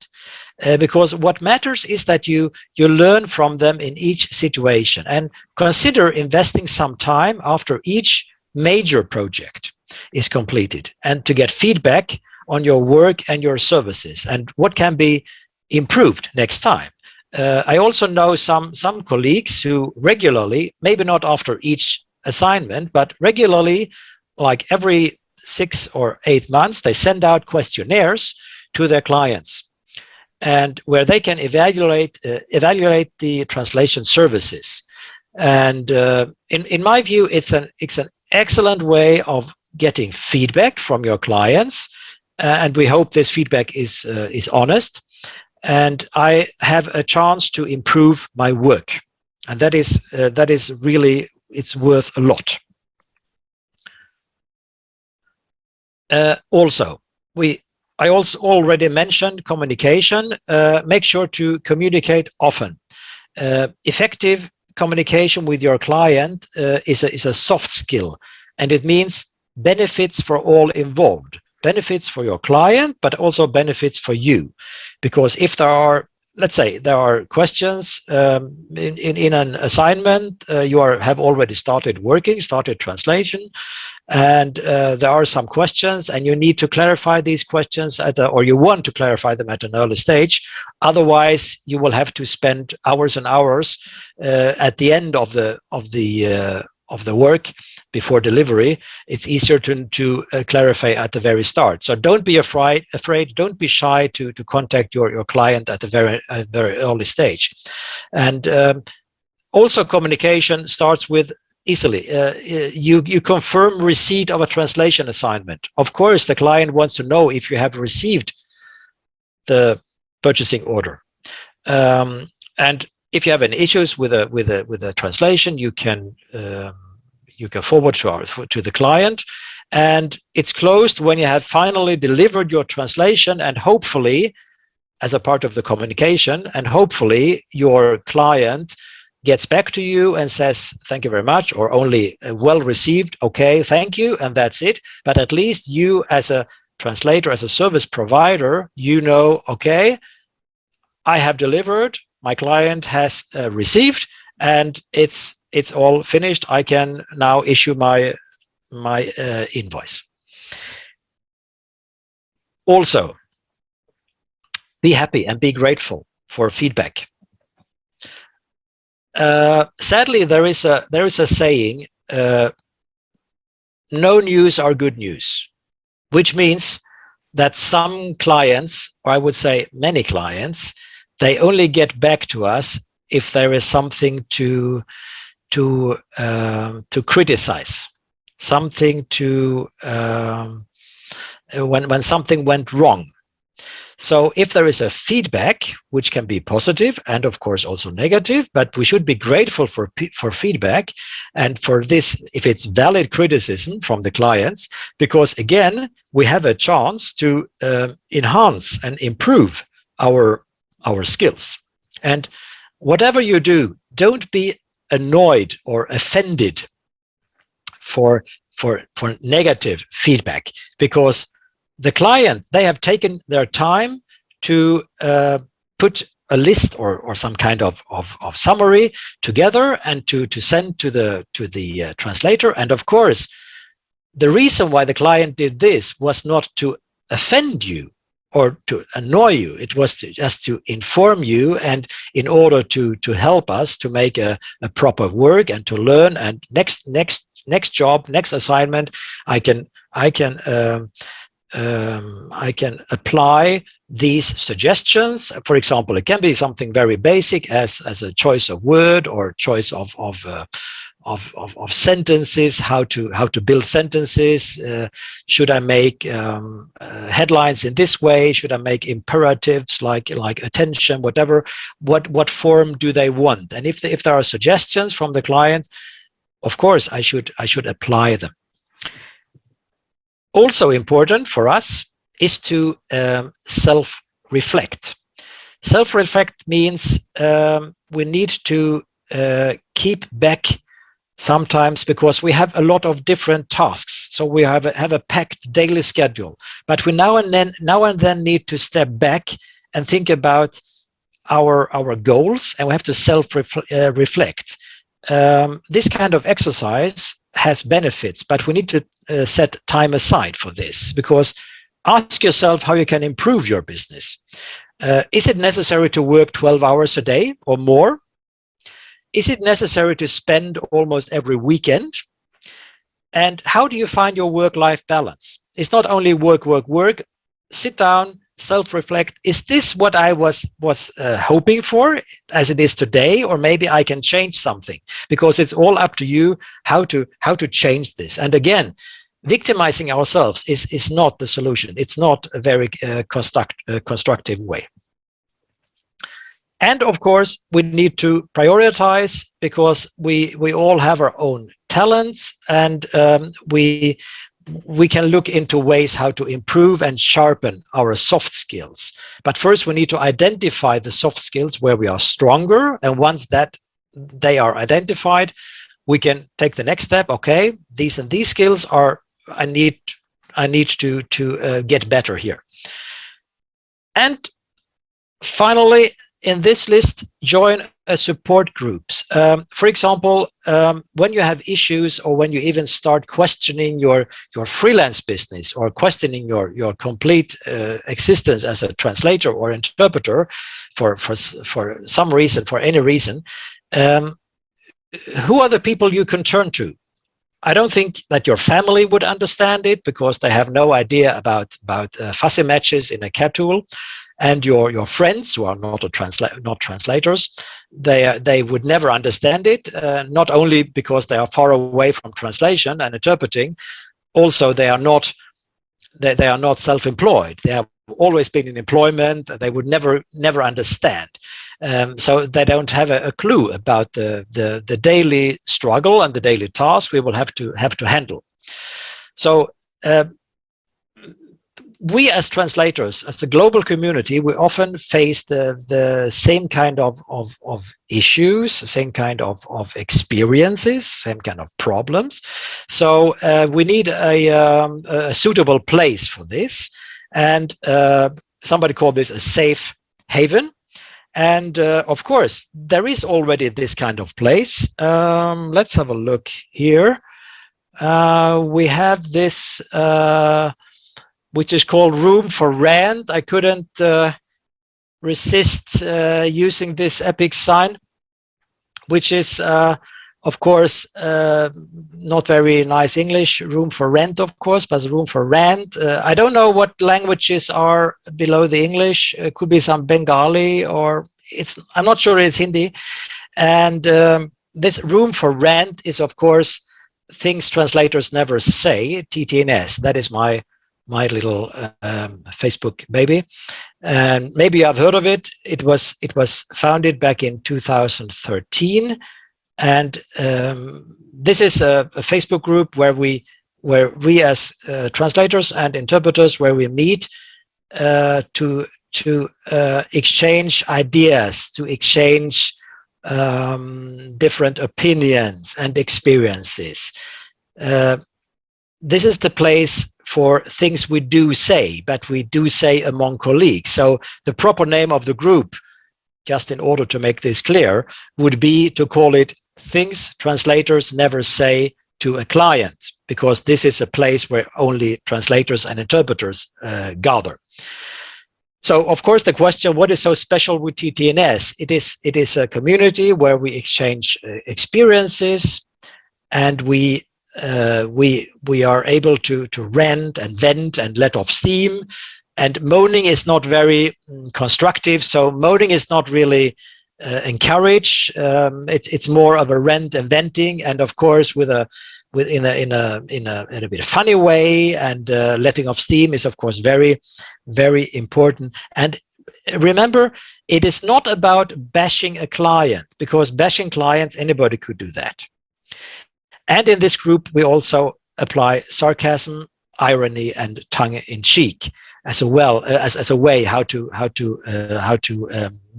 because what matters is that you learn from them in each situation, and consider investing some time after each major project is completed, and to get feedback on your work and your services and what can be improved next time. I also know some colleagues who regularly, maybe not after each assignment, but regularly, like every 6 or 8 months, they send out questionnaires to their clients, and where they can evaluate the translation services. And in my view, it's an excellent way of getting feedback from your clients, and we hope this feedback is honest, and I have a chance to improve my work, and that is really, it's worth a lot. I also already mentioned communication. Make sure to communicate often. Effective communication with your client is a soft skill, and it means benefits for all involved. Benefits for your client, but also benefits for you. Because if there are let's say there are questions in an assignment. You have already started translation, and there are some questions, and you need to clarify these questions or you want to clarify them at an early stage. Otherwise, you will have to spend hours and hours at the end of the work before delivery. It's easier to clarify at the very start. So don't be afraid. Don't be shy to contact your client at a very early stage. And also, communication starts with easily. You confirm receipt of a translation assignment. Of course, the client wants to know if you have received the purchasing order. And if you have any issues with a translation, you can forward to the client, and it's closed when you have finally delivered your translation, and hopefully, as a part of the communication, and hopefully your client gets back to you and says thank you very much, or only well received, okay, thank you, and that's it. But at least you, as a translator, as a service provider, you know, okay, I have delivered, my client has received, and it's all finished. I can now issue my invoice. Also, be happy and be grateful for feedback. Sadly, there is a saying: no news are good news, which means that some clients, or I would say many clients, they only get back to us if there is something to criticize, something when something went wrong. So if there is a feedback, which can be positive and of course also negative, but we should be grateful for feedback, and for this, if it's valid criticism from the clients, because again, we have a chance to enhance and improve our skills. And whatever you do, don't be annoyed or offended for negative feedback, because the client, they have taken their time to put a list or some kind of summary together and to send to the translator. And of course, the reason why the client did this was not to offend you or to annoy you. It was just to inform you, and in order to help us to make a proper work and to learn. And next job, next assignment, I can apply these suggestions. For example, it can be something very basic as a choice of word or choice of sentences, how to build sentences. Should I make headlines in this way? Should I make imperatives like attention, whatever? What form do they want? And if there are suggestions from the client, of course I should apply them. Also important for us is to self-reflect. Self-reflect means we need to keep back sometimes, because we have a lot of different tasks. So we have a packed daily schedule, but we now and then need to step back and think about our goals, and we have to self-reflect. This kind of exercise has benefits, but we need to set time aside for this, because ask yourself how you can improve your business. Is it necessary to work 12 hours a day or more? Is it necessary to spend almost every weekend? And how do you find your work-life balance? It's not only work. Sit down, self-reflect. Is this what I was hoping for as it is today, or maybe I can change something? Because it's all up to you how to change this. And again, victimizing ourselves is not the solution. It's not a very constructive way. And of course, we need to prioritize, because we all have our own talents, and we can look into ways how to improve and sharpen our soft skills. But first, we need to identify the soft skills where we are stronger. And once that they are identified, we can take the next step. Okay, these and these skills are, I need to get better here. And finally, in this list, join a support groups. For example, when you have issues, or when you even start questioning your freelance business, or questioning your complete existence as a translator or interpreter for some reason, for any reason, who are the people you can turn to? I don't think that your family would understand it, because they have no idea about fuzzy matches in a CAD tool. And your friends who are not translators, they would never understand it. Not only because they are far away from translation and interpreting, also they are not self-employed. They have always been in employment. They would never understand. So they don't have a clue about the daily struggle and the daily task we will have to handle. So we as translators, as a global community, we often face the same kind of issues, same kind of experiences, same kind of problems. So we need a suitable place for this. And somebody called this a safe haven. And of course, there is already this kind of place. Let's have a look here. We have this which is called Room for Rant. I couldn't resist using this epic sign, which is, of course, not very nice English. Room for rent, of course, but Room for Rant. I don't know what languages are below the English. It could be some Bengali, or I'm not sure it's Hindi. And this Room for Rant is, of course, things translators never say, TTNS. That is my little Facebook baby, and maybe I've heard of it. It was founded back in 2013, and this is a Facebook group where we as translators and interpreters, where we meet to exchange ideas, to exchange different opinions and experiences. This is the place for things we do say, but we do say among colleagues. So the proper name of the group, just in order to make this clear, would be to call it Things Translators Never Say to a Client, because this is a place where only translators and interpreters gather. So, of course, the question, what is so special with TTNS? It is a community where we exchange experiences, and we are able to rant and vent and let off steam. And moaning is not very constructive. So moaning is not really encouraged. It's more of a rant and venting, and of course in a bit funny way. And letting off steam is, of course, very, very important. And remember, it is not about bashing a client, because bashing clients, anybody could do that. And in this group, we also apply sarcasm, irony, and tongue-in-cheek as a way how to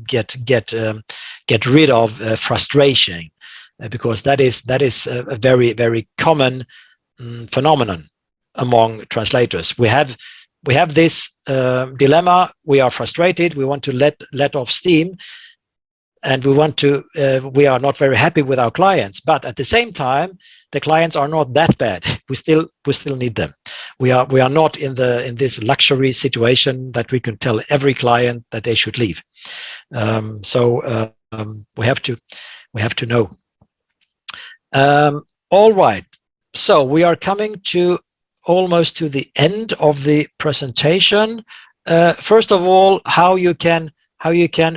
get rid of frustration, because that is a very, very common phenomenon among translators. We have this dilemma. We are frustrated. We want to let off steam. And we are not very happy with our clients, but at the same time, the clients are not that bad. We still need them. We are not in this luxury situation that we can tell every client that they should leave. So we have to know. All right. So we are coming to almost to the end of the presentation. First of all, how you can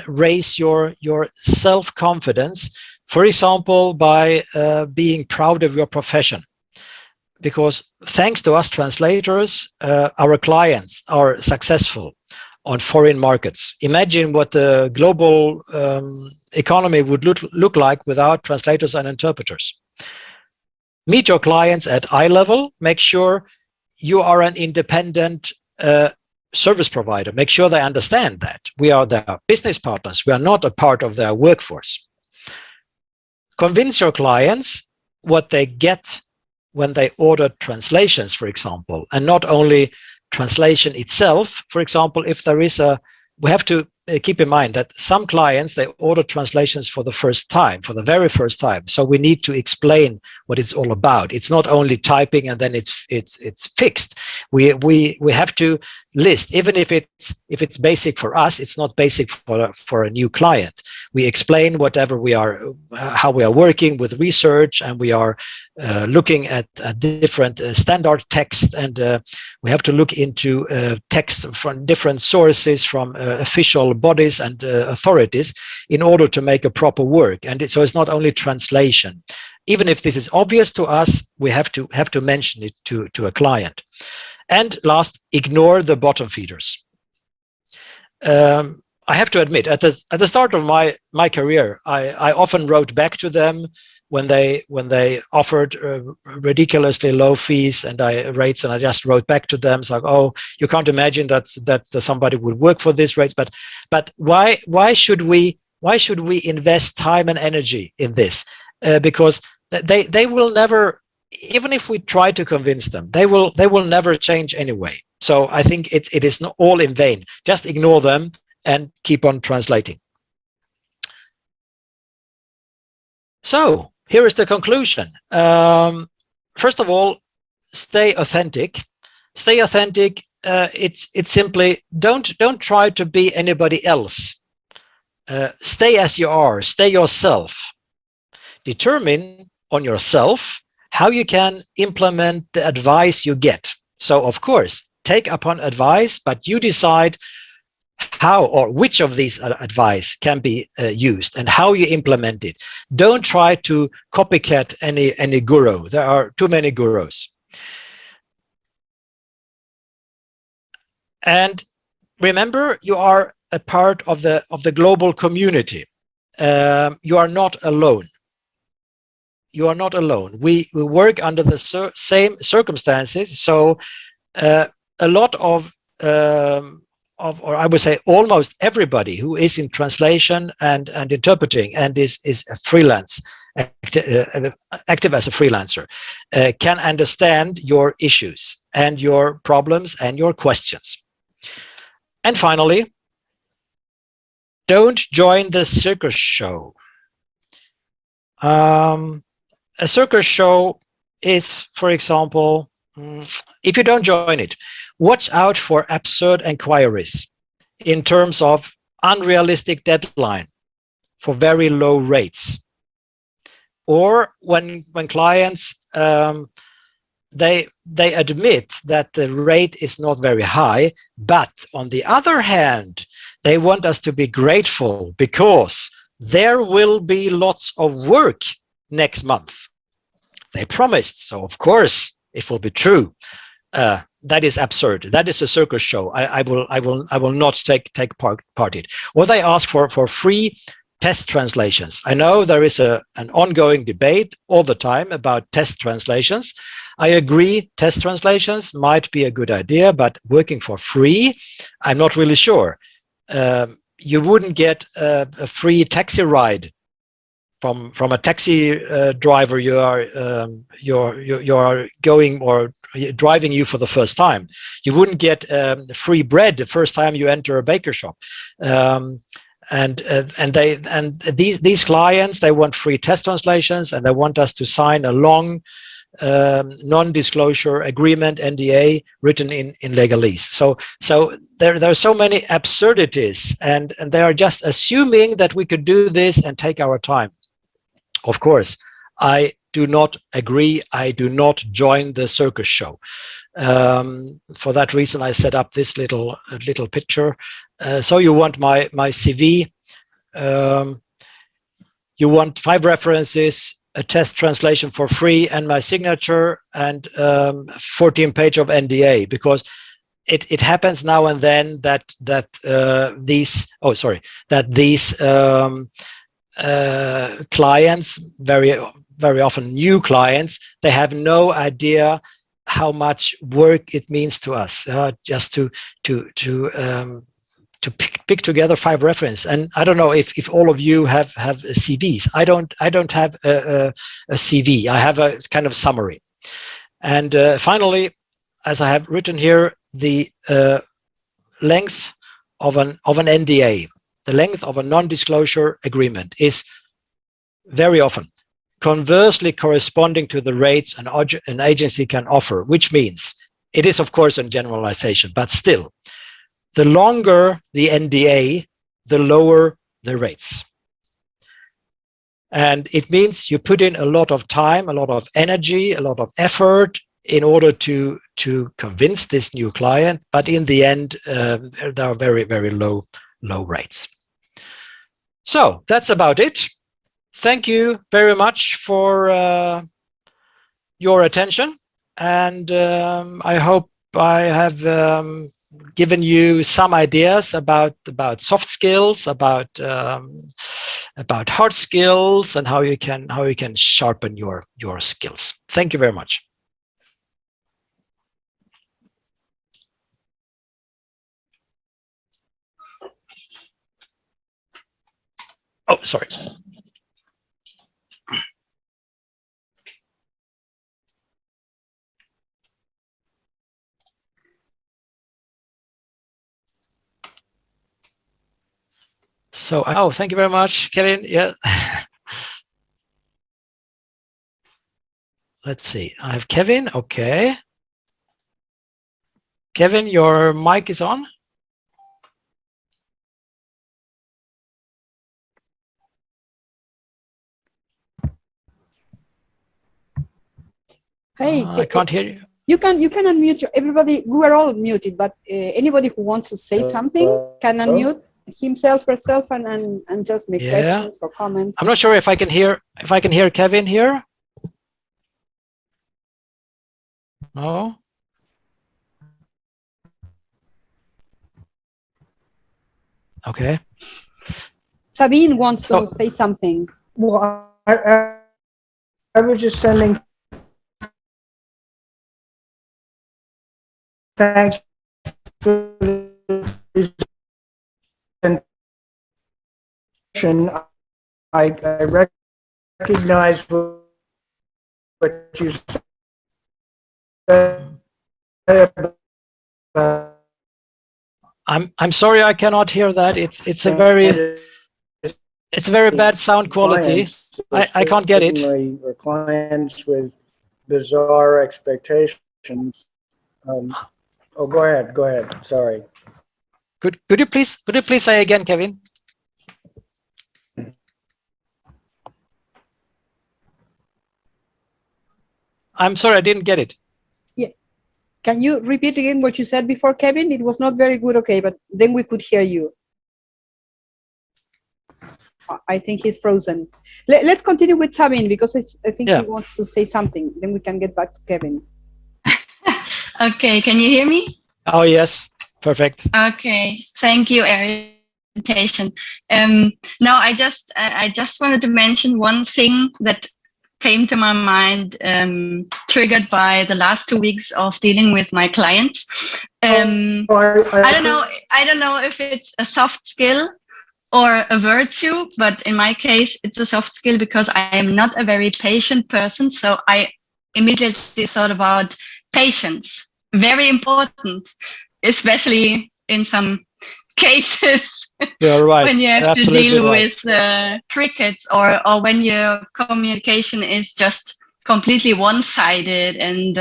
raise your self-confidence, for example, by being proud of your profession. Because thanks to us translators, our clients are successful on foreign markets. Imagine what the global economy would look like without translators and interpreters. Meet your clients at eye level. Make sure you are an independent service provider. Make sure they understand that we are their business partners. We are not a part of their workforce. Convince your clients what they get when they order translations, for example, and not only translation itself. For example, if there is we have to keep in mind that some clients, they order translations for the first time, for the very first time. So we need to explain what it's all about. It's not only typing and then it's fixed. We have to list, even if it's basic for us, it's not basic for a new client. We explain whatever we are, how we are working with research, and we are looking at different standard text, and we have to look into text from different sources, from official bodies and authorities, in order to make a proper work. And so it's not only translation. Even if this is obvious to us, we have to mention it to a client. And last, ignore the bottom feeders. I have to admit, at the start of my career, I often wrote back to them when they offered ridiculously low fees and rates, and I just wrote back to them. It's like, oh, you can't imagine that somebody would work for these rates. But why should we invest time and energy in this? Because they will never, even if we try to convince them, they will never change anyway. So I think it is not all in vain. Just ignore them and keep on translating. So here is the conclusion. First of all, stay authentic. Stay authentic. It's simply don't try to be anybody else. Stay as you are. Stay yourself. Determine on yourself how you can implement the advice you get. So of course, take upon advice, but you decide how or which of these advice can be used and how you implement it. Don't try to copycat any guru. There are too many gurus. And remember, you are a part of the global community. You are not alone. You are not alone. We work under the same circumstances. So a lot of, or I would say almost everybody who is in translation and interpreting and is freelance, active as a freelancer, can understand your issues and your problems and your questions. And finally, don't join the circus show. A circus show is, for example, if you don't join it, watch out for absurd inquiries in terms of unrealistic deadline for very low rates. Or when clients, they admit that the rate is not very high, but on the other hand, they want us to be grateful because there will be lots of work next month. They promised, so of course it will be true. That is absurd. That is a circus show. I will not take part in it. Or they ask for free test translations. I know there is an ongoing debate all the time about test translations. I agree, test translations might be a good idea, but working for free, I'm not really sure. You wouldn't get a free taxi ride from a taxi driver you are going or driving you for the first time. You wouldn't get free bread the first time you enter a baker shop. And these clients, they want free test translations, and they want us to sign a long non-disclosure agreement, NDA, written in legalese. So there are so many absurdities, and they are just assuming that we could do this and take our time. Of course, I do not agree. I do not join the circus show. For that reason, I set up this little picture. So you want my CV, you want 5 references, a test translation for free, and my signature, and 14-page of NDA, because it happens now and then that these clients, very often new clients, they have no idea how much work it means to us just to pick together 5 references. And I don't know if all of you have CVs. I don't have a CV. I have a kind of summary. And finally, as I have written here, the length of an NDA. the length of a non-disclosure agreement is very often conversely corresponding to the rates an agency can offer, which means it is, of course, a generalization, but still, the longer the NDA, the lower the rates. And it means you put in a lot of time, a lot of energy, a lot of effort in order to convince this new client, but in the end, there are very, very low rates. So that's about it. Thank you very much for your attention, and I hope I have given you some ideas about soft skills, about hard skills, and how you can sharpen your skills. Thank you very much. Oh, sorry. So, oh, thank you very much, Kevin. Yeah. Let's see. I have Kevin. Okay. Kevin, your mic is on. Hey, I can't hear you. You can unmute everybody. We are all muted, but anybody who wants to say something can unmute himself, herself, and just make questions or comments. I'm not sure if I can hear Kevin here. No. Okay. Sabine wants to say something. Well, I was just sending thanks for the presentation. I recognize what you said about I'm sorry, I cannot hear that. It's a very bad sound quality. I can't get it. Or clients with bizarre expectations. Oh, go ahead. Sorry. Could you please say again, Kevin? I'm sorry, I didn't get it. Yeah. Can you repeat again what you said before, Kevin? It was not very good, okay, but then we could hear you. I think he's frozen. Let's continue with Sabine, because I think he wants to say something. Then we can get back to Kevin. Okay, can you hear me? Oh, yes. Perfect. Okay, thank you, Erik. Now, I just wanted to mention one thing that came to my mind, triggered by the last 2 weeks of dealing with my clients. I don't know if it's a soft skill or a virtue, but in my case, it's a soft skill because I am not a very patient person. So I immediately thought about patience. Very important, especially in some cases. You're right. When you have Absolutely to deal right. with crickets, or when your communication is just completely one-sided, and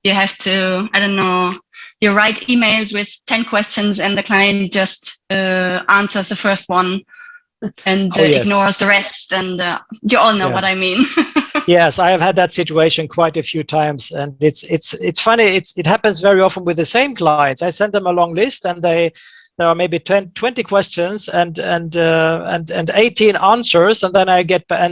you have to, I don't know, you write emails with 10 questions and the client just answers the first one and ignores the rest, and you all know what I mean. Yes, I have had that situation quite a few times, and it's funny. It happens very often with the same clients. I send them a long list, and there are maybe 20 questions and 18 answers, and then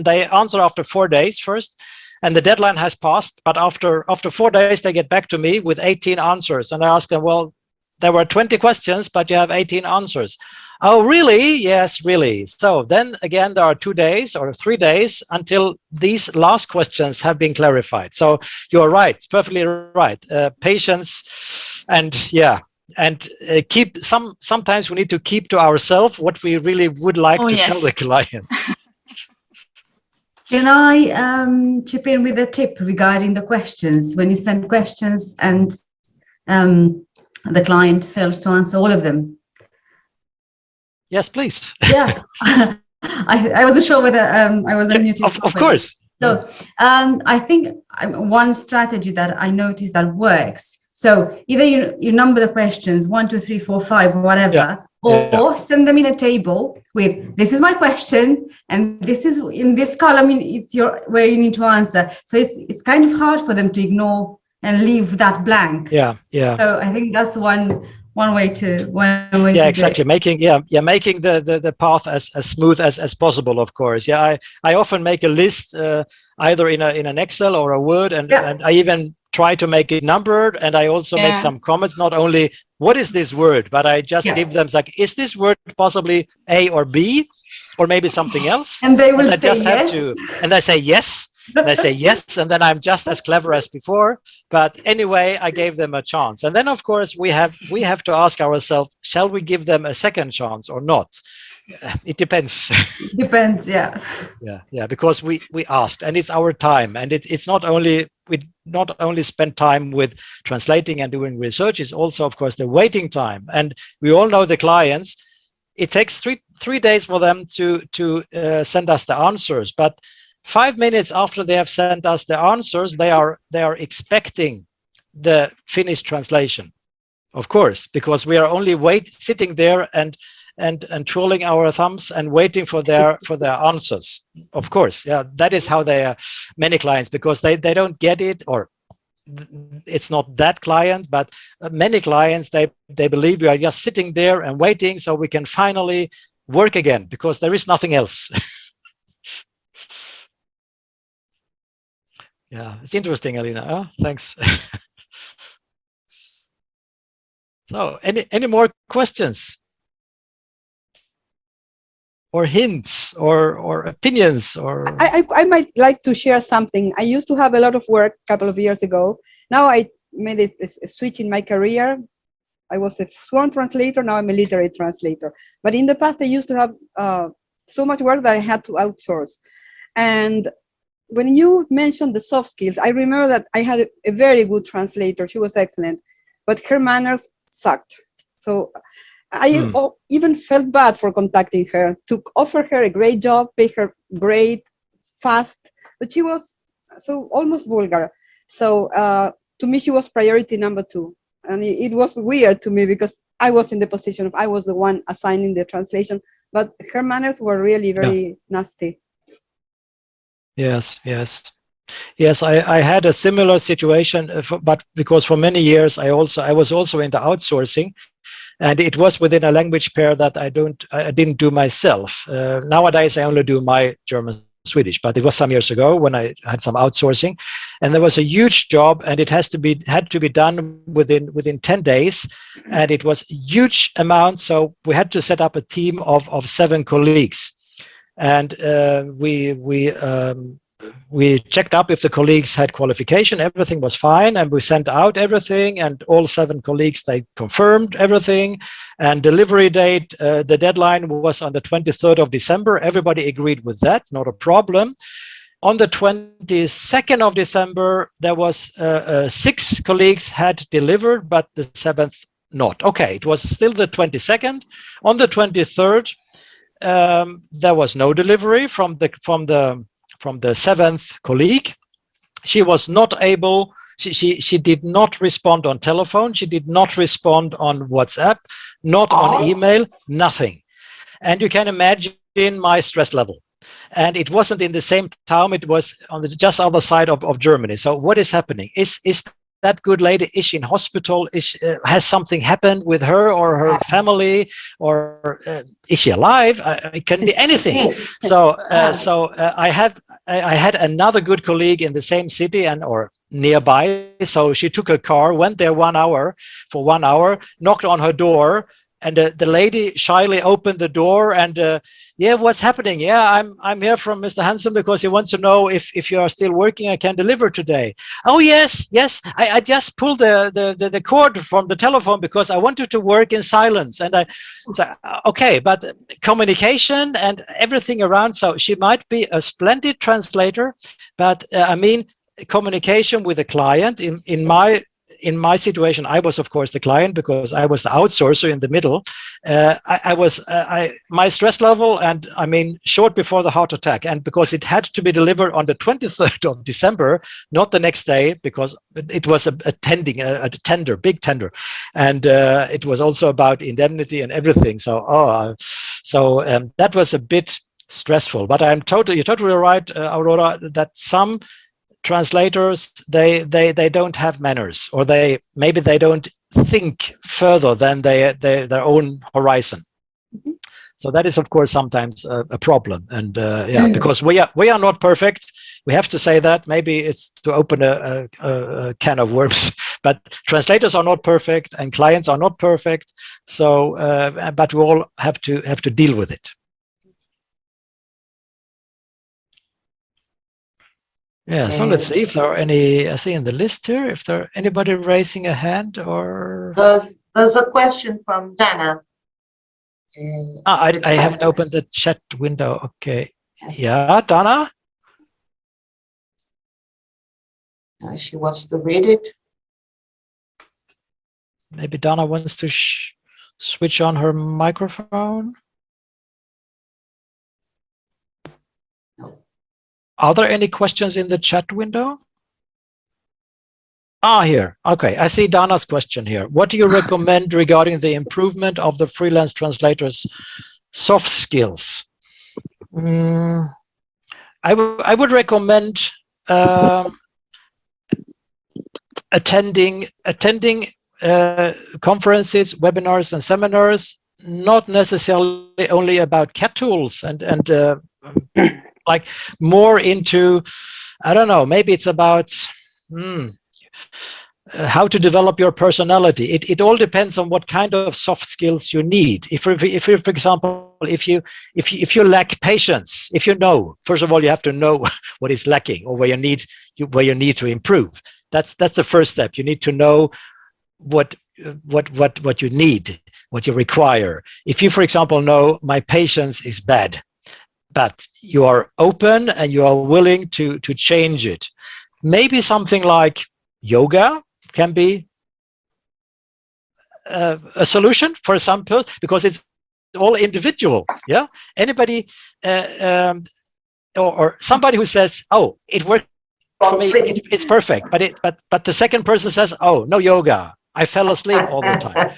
they answer after 4 days first, and the deadline has passed. But after 4 days, they get back to me with 18 answers, and I ask them, well, there were 20 questions, but you have 18 answers. Oh, really? Yes, really. So then again, there are 2 days or 3 days until these last questions have been clarified. So you're right, perfectly right. Patience, and sometimes we need to keep to ourselves what we really would like to tell the client. Can I chip in with a tip regarding the questions? When you send questions and the client fails to answer all of them, Yes, please. Yeah. I wasn't sure whether I was unmuted. Of course. So I think one strategy that I noticed that works. So either you number the questions 1, 2, 3, 4, 5, whatever, or send them in a table with this is my question and this is in this column. It's where you need to answer. So it's kind of hard for them to ignore and leave that blank. Yeah. So I think that's one way to exactly. Making the path as smooth as possible, of course. I often make a list either in an Excel or a Word, and I even try to make it numbered, and I also make some comments, not only what is this word, but I just give them like, is this word possibly A or B or maybe something else? And they will say just yes. have to, and I say yes. And I say yes, and then I'm just as clever as before. But anyway, I gave them a chance. And then, of course, we have to ask ourselves, shall we give them a second chance or not? It depends. Depends, yeah. Yeah, because we asked, and it's our time. And it's not only, we not only spend time with translating and doing research, it's also, of course, the waiting time. And we all know the clients. It takes three days for them to send us the answers. But 5 minutes after they have sent us the answers, they are expecting the finished translation, of course, because we are only sitting there and twirling our thumbs and waiting for their answers. Of course, that is how they are. Many clients, because they don't get it, or it's not that client, but many clients they believe we are just sitting there and waiting so we can finally work again, because there is nothing else. Yeah, it's interesting, Alina. Oh, thanks. So, any more questions or hints or opinions? Or I might like to share something. I used to have a lot of work a couple of years ago. Now I made a switch in my career. I was a sworn translator. Now I'm a literary translator. But in the past, I used to have so much work that I had to outsource. And when you mentioned the soft skills, I remember that I had a very good translator. She was excellent, but her manners sucked. So I even felt bad for contacting her, to offer her a great job, pay her great, fast, but she was so almost vulgar. So to me, she was priority number 2. And it was weird to me, because I was in the position of, I was the one assigning the translation, but her manners were really very nasty. Yes. I had a similar situation, but because for many years I was also into outsourcing, and it was within a language pair that I didn't do myself. Nowadays I only do my German, Swedish, but it was some years ago when I had some outsourcing, and there was a huge job, and it had to be done within 10 days, and it was a huge amount. So we had to set up a team of 7 colleagues. And we checked up if the colleagues had qualification. Everything was fine, and we sent out everything, and all 7 colleagues, they confirmed everything. And delivery date, the deadline was on the 23rd of December. Everybody agreed with that, not a problem. On the 22nd of December, there was 6 colleagues had delivered, but the 7th not. Okay, it was still the 22nd. On the 23rd, there was no delivery from the 7th colleague. She was not able. She did not respond on telephone. She did not respond on WhatsApp, not on email, nothing. And you can imagine my stress level. And it wasn't in the same town. It was on the just other side of Germany. So what is happening? Is that good lady, is she in hospital? Has something happened with her or her family, or is she alive? It can be anything. So I had another good colleague in the same city or nearby. So she took a car, went there for 1 hour, knocked on her door, and the lady shyly opened the door and what's happening? Yeah, I'm here from Mr. Hansson because he wants to know if you are still working. I can deliver today. Oh yes. I just pulled the cord from the telephone because I wanted to work in silence. And I said, okay, but communication and everything around. So she might be a splendid translator, but I mean, communication with a client in in my situation, I was, of course, the client because I was the outsourcer in the middle. My stress level, and I mean, short before the heart attack, and because it had to be delivered on the 23rd of December, not the next day, because it was a tender, big tender, and it was also about indemnity and everything. So, that was a bit stressful. But you're totally right, Aurora, that some translators they don't have manners, or maybe they don't think further than their own horizon. Mm-hmm. So that is, of course, sometimes a problem. And because we are not perfect, we have to say that. Maybe it's to open a can of worms, but translators are not perfect and clients are not perfect. So but we all have to deal with it. Yeah, so let's see if there are any. I see in the list here if there anybody raising a hand or. There's a question from Dana. I haven't opened the chat window. Okay. Yes. Yeah, Dana. She wants to read it. Maybe Dana wants to switch on her microphone. Are there any questions in the chat window? Here. Okay, I see Dana's question here. What do you recommend regarding the improvement of the freelance translators' soft skills? I would recommend attending conferences, webinars, and seminars, not necessarily only about CAT tools and like more into, I don't know, maybe it's about how to develop your personality. It all depends on what kind of soft skills you need. If for example, if you lack patience, first of all, you have to know what is lacking or where you need to improve. That's the first step. You need to know what you need, what you require. If you, for example, know my patience is bad, but you are open and you are willing to change it, maybe something like yoga can be a solution for some people, because it's all individual. Yeah, anybody or somebody who says, "Oh, it worked for me, it's perfect," but the second person says, "Oh, no yoga, I fell asleep all the time."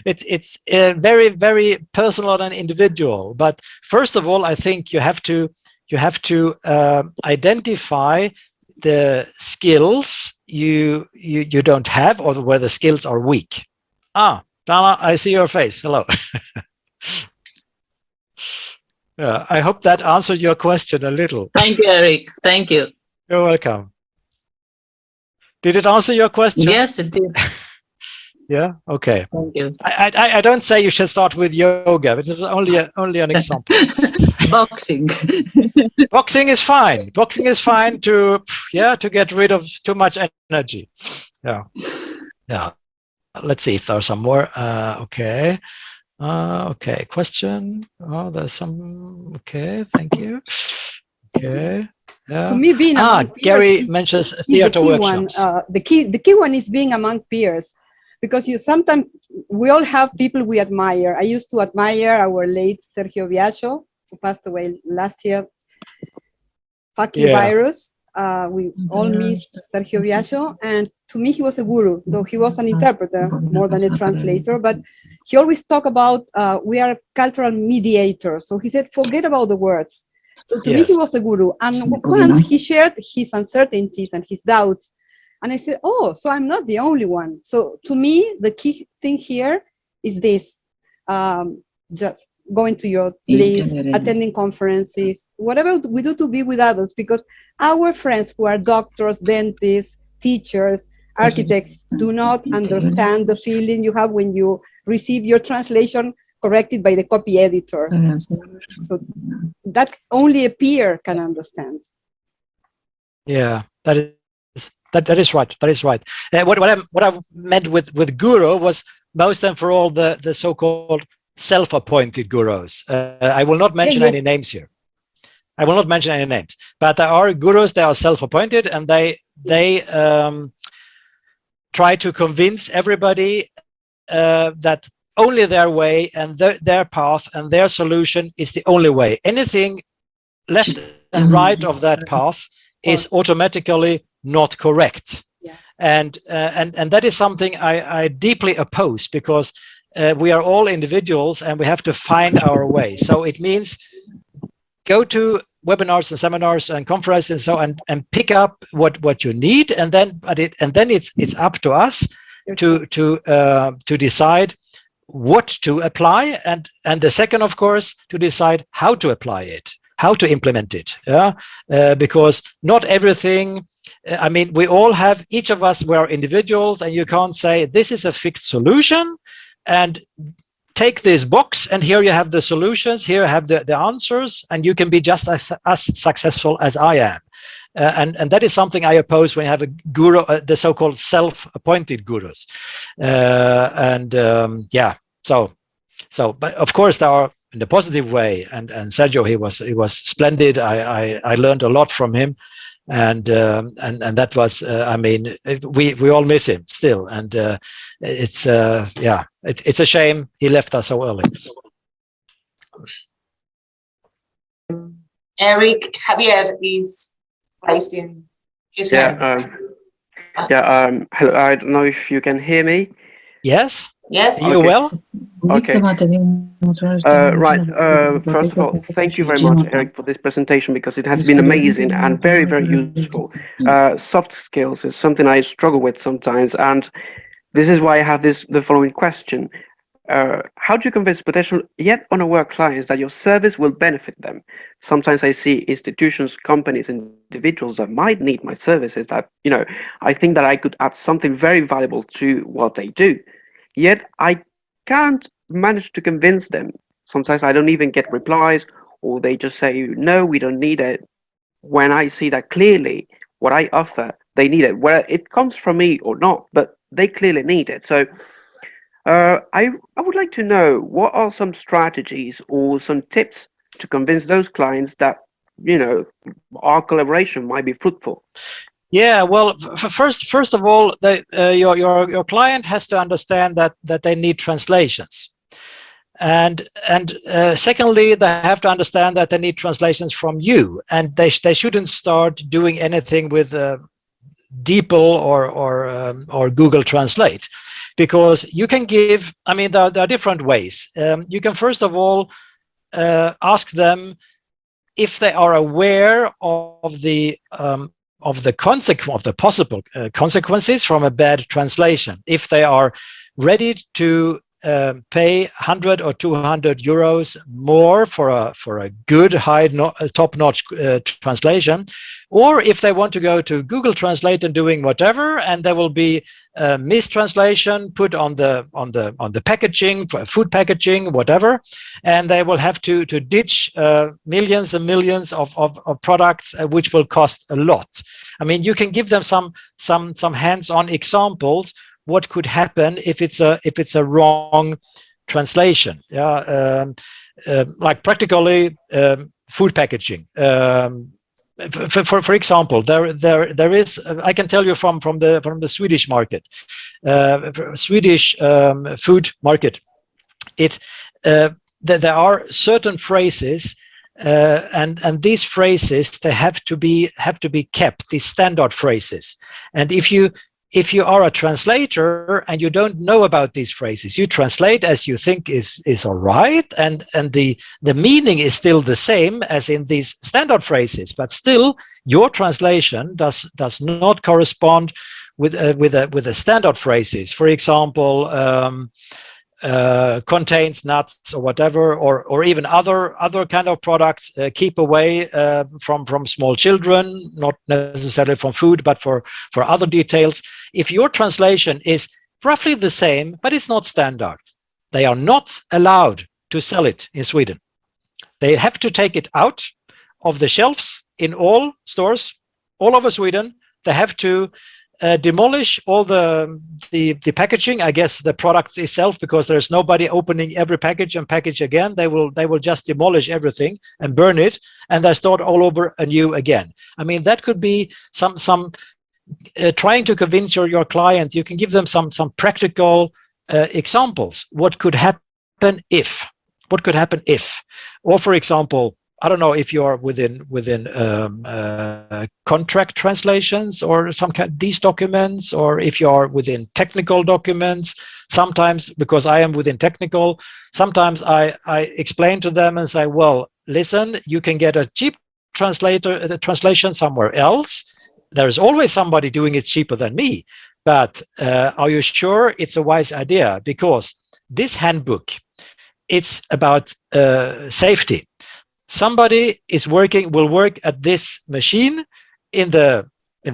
It's very, very personal and individual. But first of all, I think you have to identify the skills you don't have, or where the skills are weak. Dana, I see your face. Hello. Yeah, I hope that answered your question a little. Thank you, Erik. Thank you. You're welcome. Did it answer your question? Yes, it did. Yeah. Okay. Thank you. I don't say you should start with yoga, but it's only an example. Boxing. Boxing is fine. Boxing is fine to get rid of too much energy. Yeah. Let's see if there are some more. Okay. Okay. Question. Oh, there's some. Okay. Thank you. Okay. Yeah. To me, being among Gary peers mentions is theater the key workshops. The key one is being among peers, because sometimes we all have people we admire. I used to admire our late Sergio Viacho, who passed away last year. Virus. We all miss Sergio Viacho, and to me he was a guru, though he was an interpreter more than a translator. But he always talked about we are cultural mediators. So he said, forget about the words. So to me, he was a guru. And once he shared his uncertainties and his doubts, and I said, oh, so I'm not the only one. So to me, the key thing here is this, just going to your place, attending conferences, whatever we do to be with others, because our friends who are doctors, dentists, teachers, architects do not understand the feeling you have when you receive your translation corrected by the copy editor. So that only a peer can understand. Yeah, that is right. That is right. What I meant with guru was most and for all the so-called self-appointed gurus. I will not mention any names here. I will not mention any names, but there are gurus that are self-appointed, and they try to convince everybody that only their way and their path and their solution is the only way. Anything left and right of that path is automatically not correct. Yeah. And that is something I deeply oppose, because we are all individuals and we have to find our way. So it means go to webinars and seminars and conferences and so on, and pick up what you need, and then it's up to us to decide what to apply, and the second, of course, to decide how to apply it, how to implement it. Because not everything, I mean, we all have, each of us, we're individuals, and you can't say this is a fixed solution and take this box and here you have the solutions, here I have the answers, and you can be just as successful as I am. And that is something I oppose when you have a guru, the so-called self-appointed gurus. But of course there are, in the positive way, and Sergio, he was splendid. I learned a lot from him, and that was I mean, we all miss him still, and it's a shame he left us so early. Eric Javier is raising his hand. Hello, I don't know if you can hear me. Yes. Yes. Are you well? Okay. First of all, thank you very much, Eric, for this presentation, because it has been amazing and very, very useful. Soft skills is something I struggle with sometimes, and this is why I have the following question. How do you convince potential yet unaware clients that your service will benefit them? Sometimes I see institutions, companies, individuals that might need my services that, I think that I could add something very valuable to what they do. Yet I can't manage to convince them. Sometimes I don't even get replies, or they just say, no, we don't need it. When I see that clearly what I offer, they need it, whether it comes from me or not, but they clearly need it. So I would like to know, what are some strategies or some tips to convince those clients that, our collaboration might be fruitful? Yeah, well, first of all, your client has to understand that they need translations, and secondly, they have to understand that they need translations from you, and they shouldn't start doing anything with DeepL or Google Translate, because you can give. I mean, there are different ways. You can first of all ask them if they are aware of the possible consequences from a bad translation. If they are ready to pay 100 or 200 euros more for a good, top-notch translation, or if they want to go to Google Translate and doing whatever, and there will be a mistranslation put on the packaging, for food packaging, whatever, and they will have to ditch millions and millions of products, which will cost a lot. I mean, you can give them some hands-on examples what could happen if it's a wrong translation. Like practically food packaging. For example, there is, I can tell you from the Swedish market, Swedish food market. There are certain phrases, and these phrases, they have to be kept, these standard phrases. And if you are a translator and you don't know about these phrases, you translate as you think is all right, and the meaning is still the same as in these standard phrases, but still your translation does not correspond with the standard phrases. For example, contains nuts or whatever, or even other kind of products. Keep away from small children, not necessarily from food, but for other details. If your translation is roughly the same, but it's not standard, they are not allowed to sell it in Sweden. They have to take it out of the shelves in all stores all over Sweden. They have to demolish all the packaging, I guess the products itself, because there's nobody opening every package and package again. They will just demolish everything and burn it, and they start all over anew again. I mean, that could be some trying to convince your client, you can give them some practical examples. What could happen if? What could happen if? Or for example, I don't know if you are within contract translations or some kind these documents, or if you are within technical documents. Sometimes, because I am within technical, sometimes I explain to them and say, well, listen, you can get a cheap translation somewhere else. There is always somebody doing it cheaper than me. But are you sure it's a wise idea? Because this handbook, it's about safety. Somebody will work at this machine in the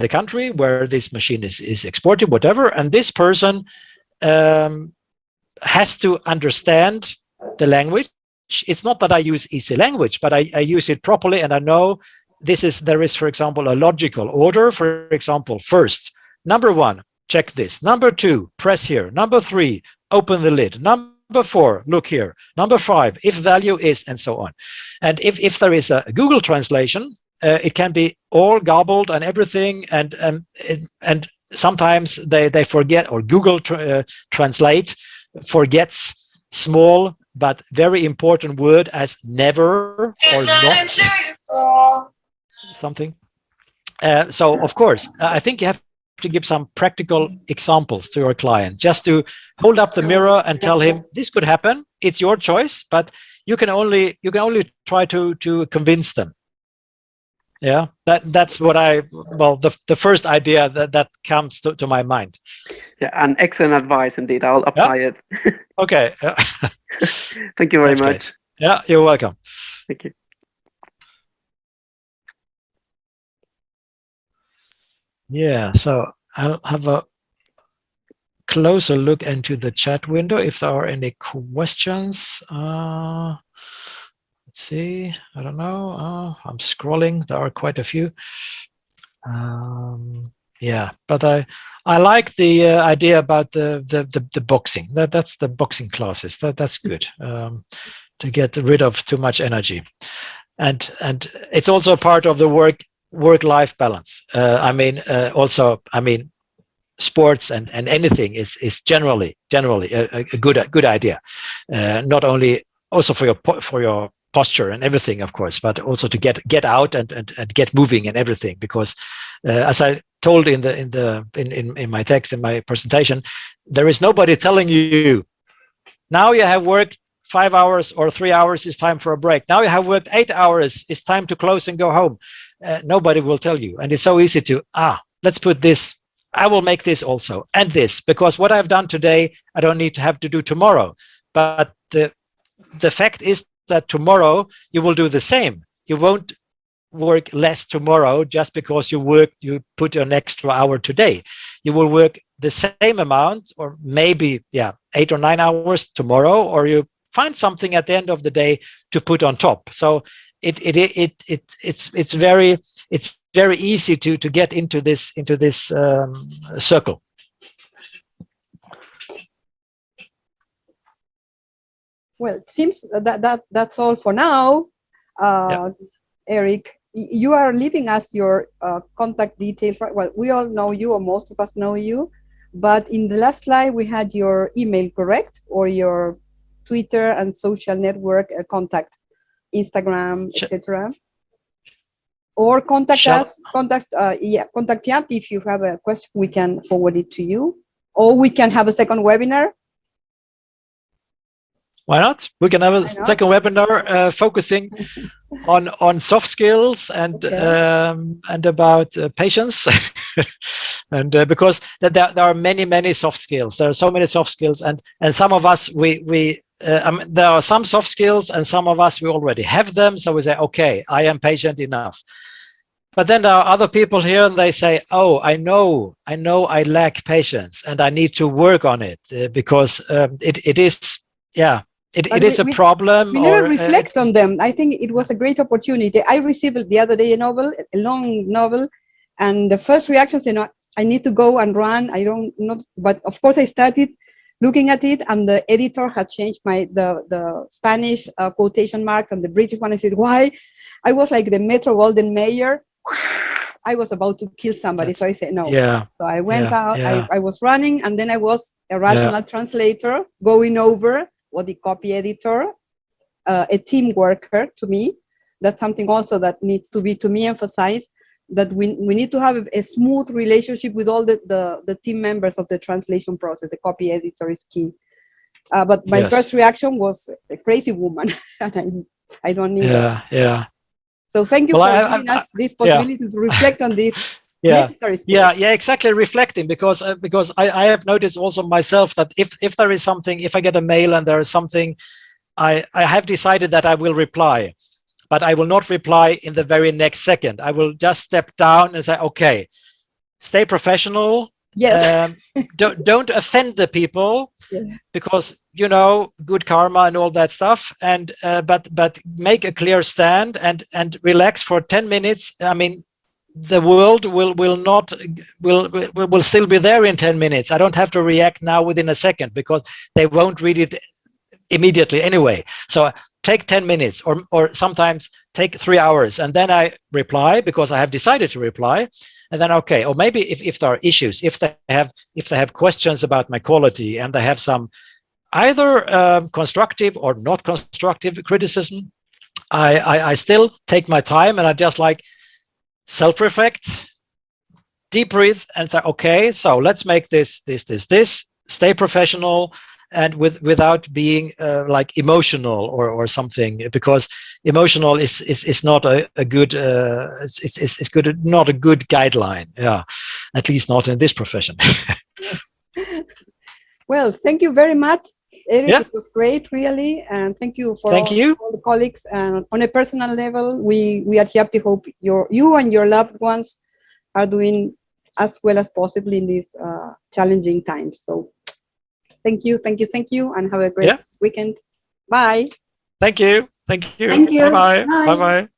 country where this machine is exported, whatever, and this person has to understand the language. It's not that I use easy language, but I use it properly, and I know there is, for example, a logical order. For example, first, number 1, check this. Number 2, press here. Number 3, open the lid. Number 4, look here. Number 5, if value is, and so on. And if there is a Google translation, it can be all garbled and everything, and sometimes they forget, or Google Translate forgets small but very important word as never or not. Something. So of course, I think you have to give some practical examples to your client, just to hold up the mirror and tell him this could happen. It's your choice, but you can only try to convince them. Yeah, that's what the first idea that comes to my mind. Yeah, and excellent advice indeed. I'll apply it. Okay. Thank you very much. Great. Yeah, you're welcome. Thank you. Yeah, so I'll have a closer look into the chat window if there are any questions. Let's see. I don't know. I'm scrolling. There are quite a few. Yeah, but I like the idea about the boxing. That's the boxing classes. That's good to get rid of too much energy, and it's also part of the work-life balance. I mean, sports and anything is generally a good idea. Not only also for your posture and everything, of course, but also to get out and get moving and everything. Because as I told in my text, in my presentation, there is nobody telling you now you have worked 5 hours or 3 hours, it's time for a break. Now you have worked 8 hours, it's time to close and go home. Nobody will tell you. And it's so easy to, let's put this, I will make this also, and this, because what I've done today, I don't need to have to do tomorrow. But the fact is that tomorrow you will do the same. You won't work less tomorrow just because you put an extra hour today. You will work the same amount, or maybe 8 or 9 hours tomorrow, or you find something at the end of the day to put on top. So it's very easy to get into this circle. Well, it seems that's all for now. Erik, you are leaving us your contact details. Well, we all know you, or most of us know you, but in the last slide we had your email, correct? Or your Twitter and social network contact, Instagram, etc. Or contact us, contact Yapt. If you have a question, we can forward it to you, or we can have a second webinar. Why not? We can have a second webinar focusing on soft skills and about patience, and because there are many soft skills. There are so many soft skills, and some of us there are some soft skills, and some of us we already have them. So we say, okay, I am patient enough. But then there are other people here, and they say, oh, I know I lack patience, and I need to work on it because it is a problem. We never reflect on them. I think it was a great opportunity. I received the other day a long novel, and the first reactions, I need to go and run. I don't know, but of course I started looking at it, and the editor had changed the Spanish quotation marks and the British one. I said, why? I was like the Metro Golden Mayor. I was about to kill somebody. So I said no. Yeah. So I went out, Yeah. I was running, and then I was a rational translator going over what the copy editor, a team worker to me. That's something also that needs to be, to me, emphasized, that we need to have a smooth relationship with all the team members of the translation process. The copy editor is key. But my first reaction was a crazy woman, and I don't need that. Yeah. So thank you for giving us this possibility to reflect on this necessary skills. Yeah, exactly. Reflecting, because I have noticed also myself that if there is something, if I get a mail and there is something, I have decided that I will reply, but I will not reply in the very next second. I will just step down and say, okay, stay professional. Yes. Don't offend the people, because good karma and all that stuff. And but make a clear stand and relax for 10 minutes. I mean, the world will still be there in 10 minutes. I don't have to react now within a second, because they won't read it immediately anyway. So take 10 minutes, or sometimes take 3 hours, and then I reply, because I have decided to reply. And then, okay, or maybe if there are issues, if they have questions about my quality, and they have some either constructive or not constructive criticism, I still take my time, and I just like self-reflect, deep breathe, and say, okay, so let's make this, stay professional, and without being like emotional or something, because emotional is not a good not a good guideline. Yeah, at least not in this profession. Well, thank you very much, Erik. It was great, really, and thank you for all the colleagues. And on a personal level, we at YAPTI hope you and your loved ones are doing as well as possible in these challenging times. So thank you, and have a great weekend. Bye. Thank you. Thank you. Bye-bye. Bye. Bye-bye.